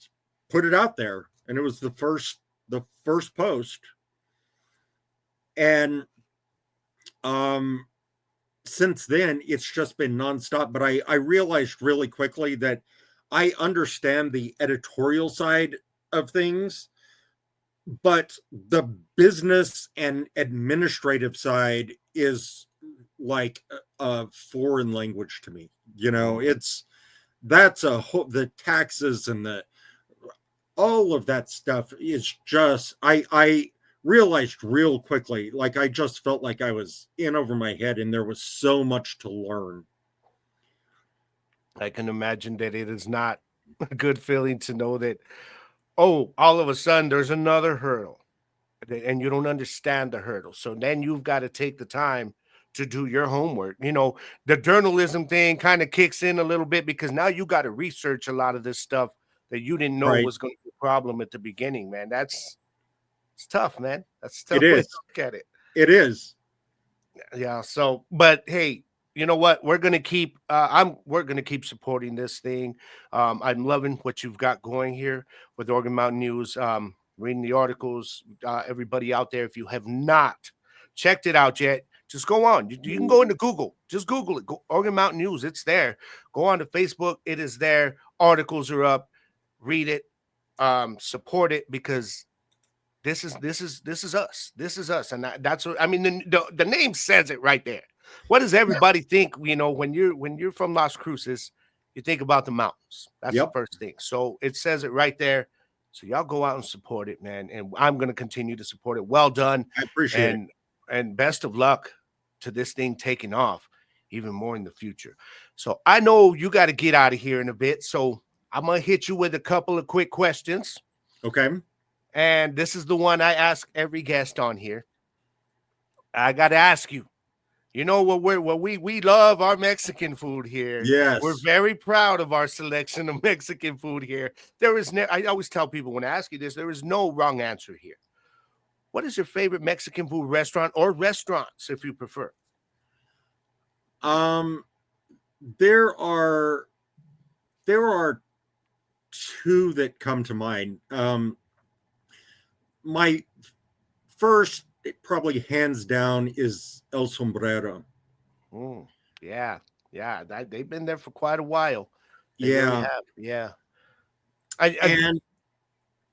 Speaker 3: put it out there. And it was the first post. And since then it's just been nonstop. But I realized really quickly that I understand the editorial side of things, but the business and administrative side is like a foreign language to me. You know, that's a whole, the taxes and all of that stuff is just, I realized real quickly, like I just felt like I was in over my head and there was so much to learn.
Speaker 2: I can imagine that it is not a good feeling to know that, oh, all of a sudden there's another hurdle and you don't understand the hurdle. So then you've got to take the time to do your homework. You know, the journalism thing kind of kicks in a little bit because now you got to research a lot of this stuff that you didn't know was going to be a problem at the beginning, man. It's tough, man. That's tough.
Speaker 3: It is.
Speaker 2: Look at it.
Speaker 3: It is.
Speaker 2: Yeah. So, but hey, you know what? We're gonna keep. We're gonna keep supporting this thing. I'm loving what you've got going here with Organ Mountain News. Reading the articles. Everybody out there, if you have not checked it out yet, just go on. You can go into Google. Just Google it. Go, Organ Mountain News. It's there. Go on to Facebook. It is there. Articles are up. Read it. Support it because this is us. This is us, and that's what I mean. The name says it right there. What does everybody think? You know, when you're from Las Cruces, you think about the mountains. That's the first thing. So it says it right there. So y'all go out and support it, man. And I'm going to continue to support it. Well done.
Speaker 3: I appreciate it.
Speaker 2: And best of luck to this thing taking off even more in the future. So I know you got to get out of here in a bit. So I'm going to hit you with a couple of quick questions.
Speaker 3: Okay.
Speaker 2: And this is the one I ask every guest on here. I got to ask you. You know what? We love our Mexican food here.
Speaker 3: Yes,
Speaker 2: we're very proud of our selection of Mexican food here. There is I always tell people when I ask you this, there is no wrong answer here. What is your favorite Mexican food restaurant or restaurants, if you prefer?
Speaker 3: There are 2 that come to mind. My first, probably hands down, is El Sombrero.
Speaker 2: Yeah. They've been there for quite a while. They
Speaker 3: yeah.
Speaker 2: Really have. Yeah.
Speaker 3: And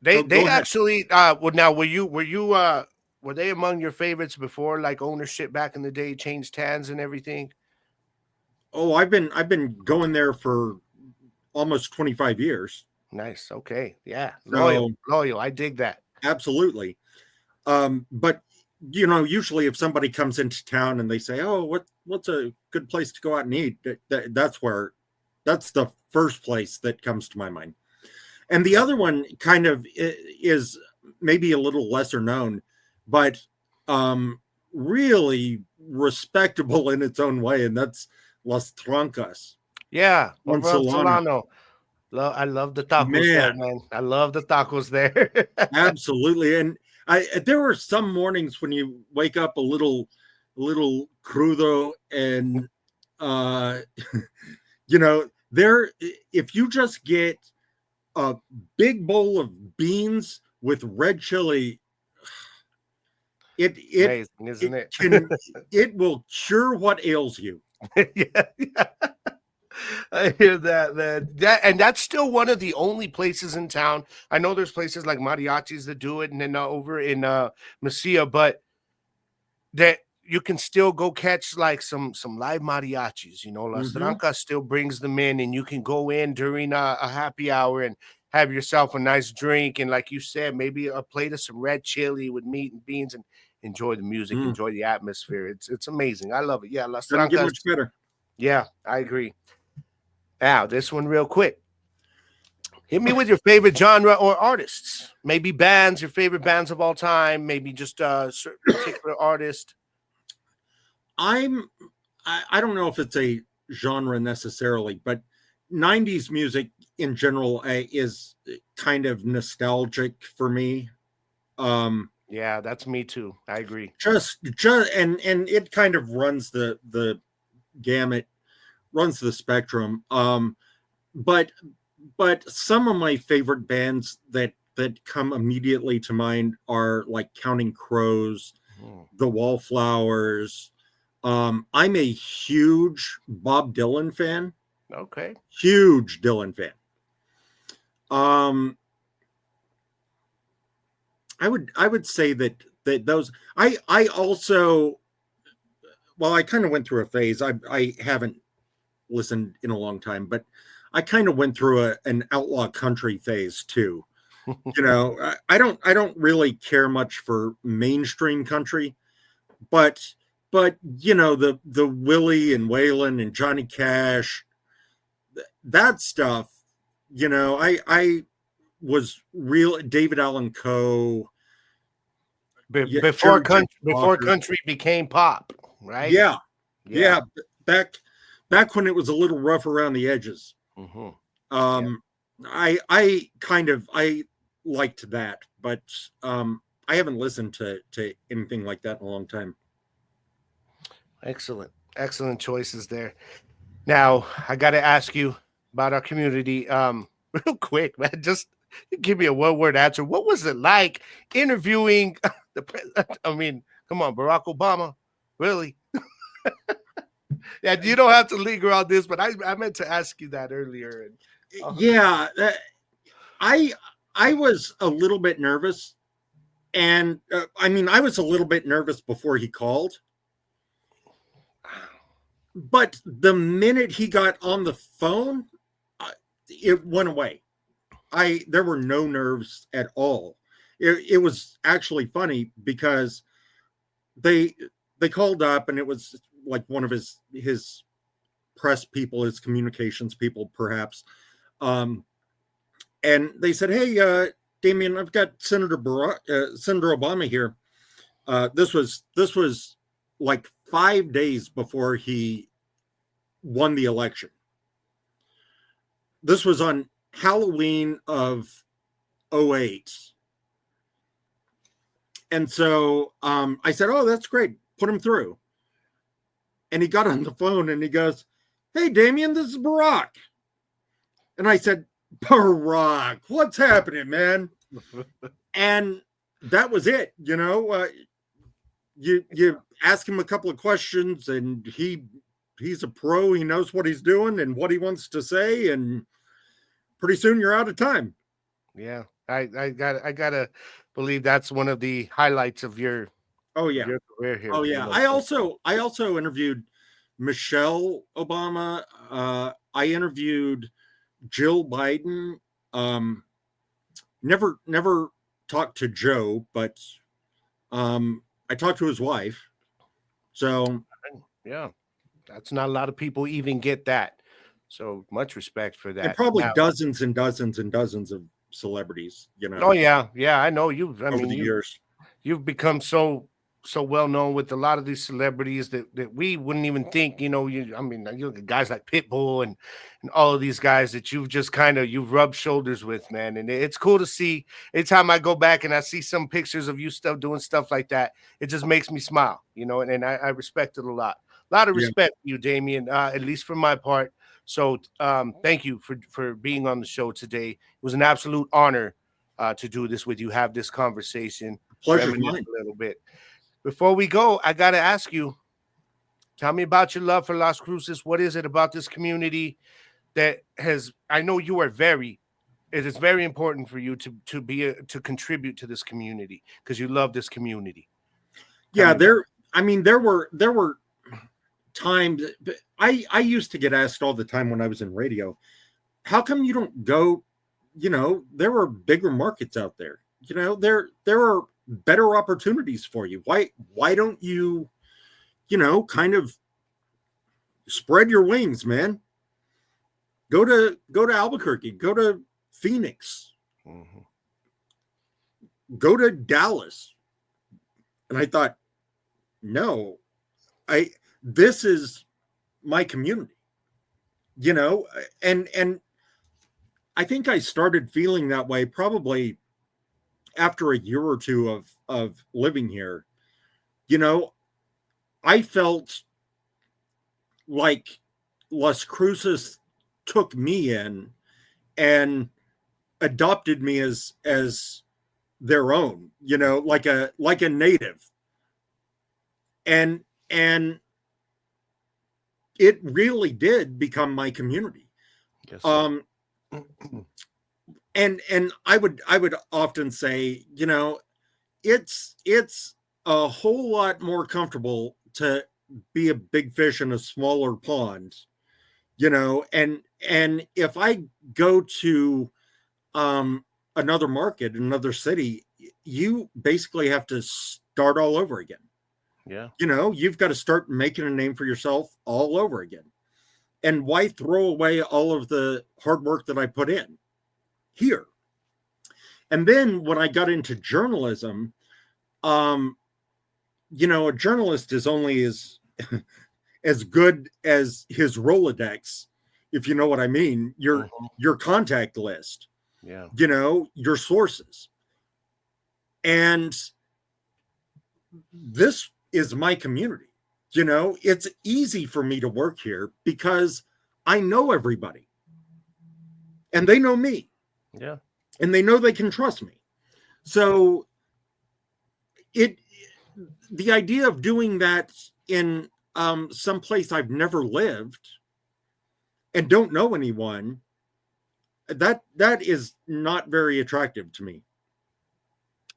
Speaker 2: they actually well, now were they among your favorites before, like ownership back in the day changed hands and everything?
Speaker 3: Oh, I've been going there for almost 25 years.
Speaker 2: Nice. Okay. Yeah. Loyal. I dig that.
Speaker 3: Absolutely. But you know, usually if somebody comes into town and they say, "Oh, what's a good place to go out and eat?" That's the first place that comes to my mind. And the other one kind of is maybe a little lesser known, but really respectable in its own way, and that's Las Trancas.
Speaker 2: Yeah, Solano. I love the tacos there, man. I love the tacos there.
Speaker 3: Absolutely. And there were some mornings when you wake up a little crudo, and you know, if you just get a big bowl of beans with red chili,
Speaker 2: Amazing, isn't it?
Speaker 3: It will cure what ails you.
Speaker 2: Yeah, yeah. I hear that, man. And that's still one of the only places in town. I know there's places like mariachis that do it, and then over in Mesilla, but that you can still go catch like some live mariachis. Las
Speaker 3: Mm-hmm.
Speaker 2: Trancas still brings them in, and you can go in during a happy hour and have yourself a nice drink, and like you said, maybe a plate of some red chili with meat and beans, and enjoy the music, enjoy the atmosphere. It's amazing. I love it. Yeah, Las
Speaker 3: Doesn't get
Speaker 2: Trancas.
Speaker 3: much better.
Speaker 2: Yeah, I agree. Now, this one real quick. Hit me with your favorite genre or artists. Maybe bands, your favorite bands of all time. Maybe just a certain particular artist.
Speaker 3: I don't know if it's a genre necessarily, but 90s music in general is kind of nostalgic for me.
Speaker 2: Yeah, that's me too. I agree.
Speaker 3: Just and it kind of runs the gamut, runs the spectrum. But some of my favorite bands that come immediately to mind are like Counting Crows, the Wallflowers. I'm a huge Bob Dylan fan.
Speaker 2: Okay.
Speaker 3: Huge Dylan fan. I would say that those I also, well, I kind of went through a phase. I haven't listened in a long time, but I kind of went through an outlaw country phase too. I don't really care much for mainstream country, but the Willie and Waylon and Johnny Cash, that stuff, I was real David Allan Coe.
Speaker 2: Before country became pop, right?
Speaker 3: Yeah. Back when it was a little rough around the edges.
Speaker 2: Mm-hmm.
Speaker 3: I liked that, but I haven't listened to anything like that in a long time.
Speaker 2: Excellent choices there. Now I got to ask you about our community, real quick, man. Just give me a one-word answer. What was it like interviewing the president? I mean, come on, Barack Obama, really? Yeah, you don't have to linger on this, but I meant to ask you that earlier.
Speaker 3: Yeah, I was a little bit nervous, and I was a little bit nervous before he called, but the minute he got on the phone, it went away. There were no nerves at all. It was actually funny because they called up, and it was like one of his press people, his communications people, perhaps. And they said, "Hey, Damien, I've got Senator Obama here." This was like 5 days before he won the election. This was on Halloween of 2008. And so I said, "Oh, that's great. Put him through." And he got on the phone and he goes, "Hey, Damien, this is Barack." And I said, "Barack, what's happening, man?" And that was it. You ask him a couple of questions, and he's a pro. He knows what he's doing and what he wants to say, and pretty soon you're out of time.
Speaker 2: Yeah, I gotta believe that's one of the highlights of your your career here.
Speaker 3: Oh yeah. I also interviewed Michelle Obama. I interviewed Jill Biden. Never talked to Joe, but I talked to his wife. So
Speaker 2: yeah, that's not a lot of people even get that. So much respect for that.
Speaker 3: And probably dozens and dozens and dozens of celebrities,
Speaker 2: Oh yeah, I know you.
Speaker 3: Over the years,
Speaker 2: you've become so well known with a lot of these celebrities that we wouldn't even think. You look at guys like Pitbull and all of these guys that you've just you've rubbed shoulders with, man. And it's cool to see. Anytime I go back and I see some pictures of you still doing stuff like that, it just makes me smile. And I respect it a lot. A lot of respect for you, Damien. At least for my part. So thank you for being on the show today. It was an absolute honor to do this with you, have this conversation.
Speaker 3: Pleasure mine.
Speaker 2: A little bit. Before we go, I got to ask you, tell me about your love for Las Cruces. What is it about this community that has, I know you are very, it is very important for you to contribute to this community because you love this community. Tell
Speaker 3: Yeah,
Speaker 2: me about
Speaker 3: there were times. I used to get asked all the time when I was in radio, how come you don't go, there are bigger markets out there. There are better opportunities for you. Why don't you, kind of spread your wings, man? Go to Albuquerque, go to Phoenix, go to Dallas. And I thought, no, this is my community, and I think I started feeling that way probably after a year or two of living here. I felt like Las Cruces took me in and adopted me as their own, like a native. And it really did become my community.
Speaker 2: Yes.
Speaker 3: And I would often say, it's a whole lot more comfortable to be a big fish in a smaller pond, and if I go to another market, another city, you basically have to start all over again.
Speaker 2: Yeah.
Speaker 3: You've got to start making a name for yourself all over again. And why throw away all of the hard work that I put in here? And then when I got into journalism, a journalist is only as good as his Rolodex, if you know what I mean, your contact list, your sources. And this is my community. It's easy for me to work here because I know everybody and they know me.
Speaker 2: Yeah.
Speaker 3: And they know they can trust me. So the idea of doing that in some place I've never lived and don't know anyone, that is not very attractive to me.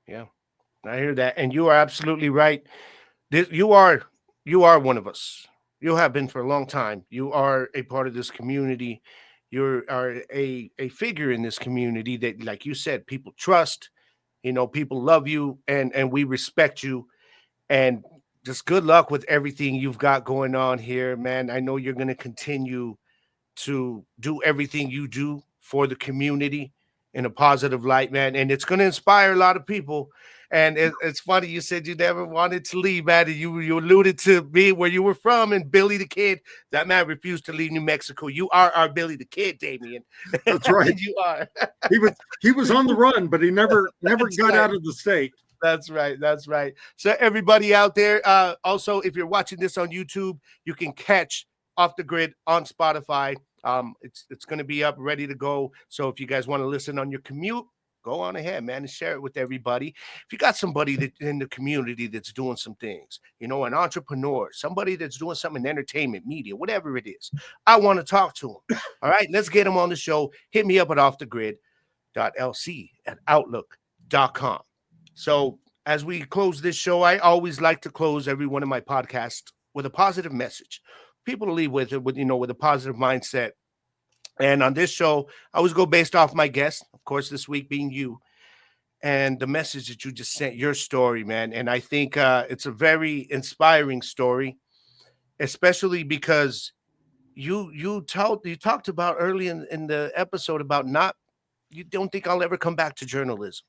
Speaker 2: Yeah, I hear that. And you are absolutely right. You are one of us. You have been for a long time. You are a part of this community. You are a figure in this community that, like you said, people trust. People love you, and we respect you. And just good luck with everything you've got going on here, man. I know you're going to continue to do everything you do for the community in a positive light, man. And it's going to inspire a lot of people. And it's funny, you said you never wanted to leave, man. And you alluded to me where you were from and Billy the Kid. That man refused to leave New Mexico. You are our Billy the Kid, Damien.
Speaker 3: That's right.
Speaker 2: You are.
Speaker 3: he was on the run, but he never got out of the state.
Speaker 2: That's right. That's right. So everybody out there, also, if you're watching this on YouTube, you can catch Off the Grid on Spotify. It's going to be up, ready to go. So if you guys want to listen on your commute, go on ahead, man, and share it with everybody. If you got somebody that in the community that's doing some things, an entrepreneur, somebody that's doing something in entertainment, media, whatever it is, I want to talk to them. All right, let's get them on the show. Hit me up at offthegrid.lc@outlook.com. So as we close this show, I always like to close every one of my podcasts with a positive message. People to leave with it, with a positive mindset. And on this show, I always go based off my guest, of course, this week being you, and the message that you just sent, your story, man. And I think it's a very inspiring story, especially because you talked about early in the episode about you don't think I'll ever come back to journalism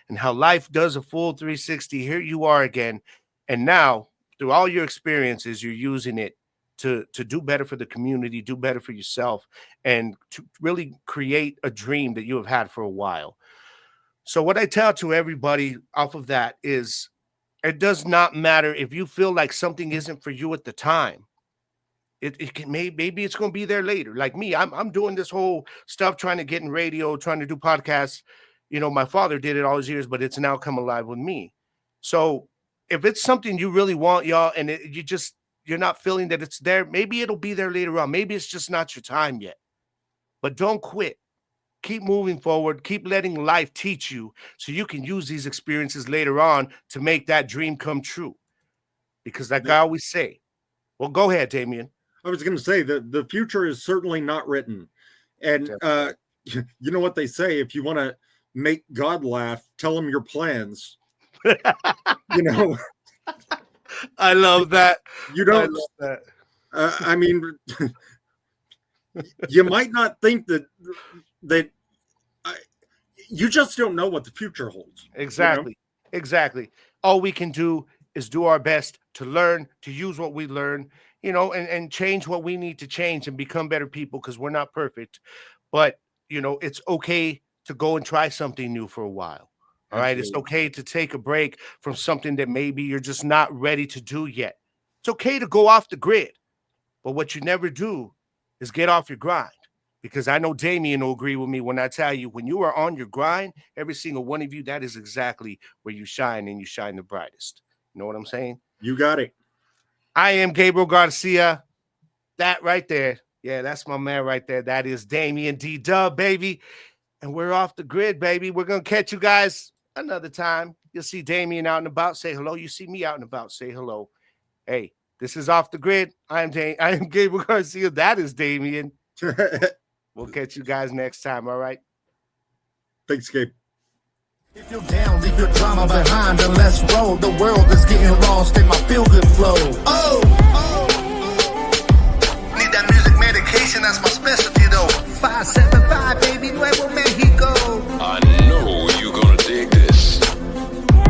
Speaker 2: and how life does a full 360. Here you are again. And now, through all your experiences, you're using it to do better for the community, do better for yourself, and to really create a dream that you have had for a while. So what I tell to everybody off of that is it does not matter if you feel like something isn't for you at the time. It can maybe it's going to be there later. Like me, I'm doing this whole stuff, trying to get in radio, trying to do podcasts. My father did it all his years, but it's now come alive with me. So if it's something you really want, y'all, and you're not feeling that it's there, maybe it'll be there later on. Maybe it's just not your time yet. But don't quit. Keep moving forward. Keep letting life teach you so you can use these experiences later on to make that dream come true. Because like I always say, well, go ahead, Damien.
Speaker 3: I was going to say that the future is certainly not written. And you know what they say, if you want to make God laugh, tell him your plans. You know,
Speaker 2: I love that.
Speaker 3: You don't.
Speaker 2: I love that.
Speaker 3: I mean, you might not think that you just don't know what the future holds.
Speaker 2: Exactly. You know? Exactly. All we can do is do our best to learn, to use what we learn, you know, and change what we need to change and become better people, because we're not perfect. But, you know, it's okay to go and try something new for a while. All right. It's okay to take a break from something that maybe you're just not ready to do yet. It's okay to go off the grid. But what you never do is get off your grind. Because I know Damien will agree with me when I tell you, when you are on your grind, every single one of you, that is exactly where you shine, and you shine the brightest. You know what I'm saying?
Speaker 3: You got it.
Speaker 2: I am Gabriel Garcia. That right there. Yeah, that's my man right there. That is Damien D-Dub, baby. And we're off the grid, baby. We're going to catch you guys another time. You'll see Damien out and about. Say hello. You see me out and about. Say hello. Hey, this is Off the Grid. I am Gabriel Garcia. That is Damien. We'll catch you guys next time, all right?
Speaker 3: Thanks, Gabe.
Speaker 1: If you're down, leave your drama behind and let's roll. The world is getting lost in my feel-good flow. Oh! Need that music medication, that's my specialty, though. 575, baby, Nuevo Mexico.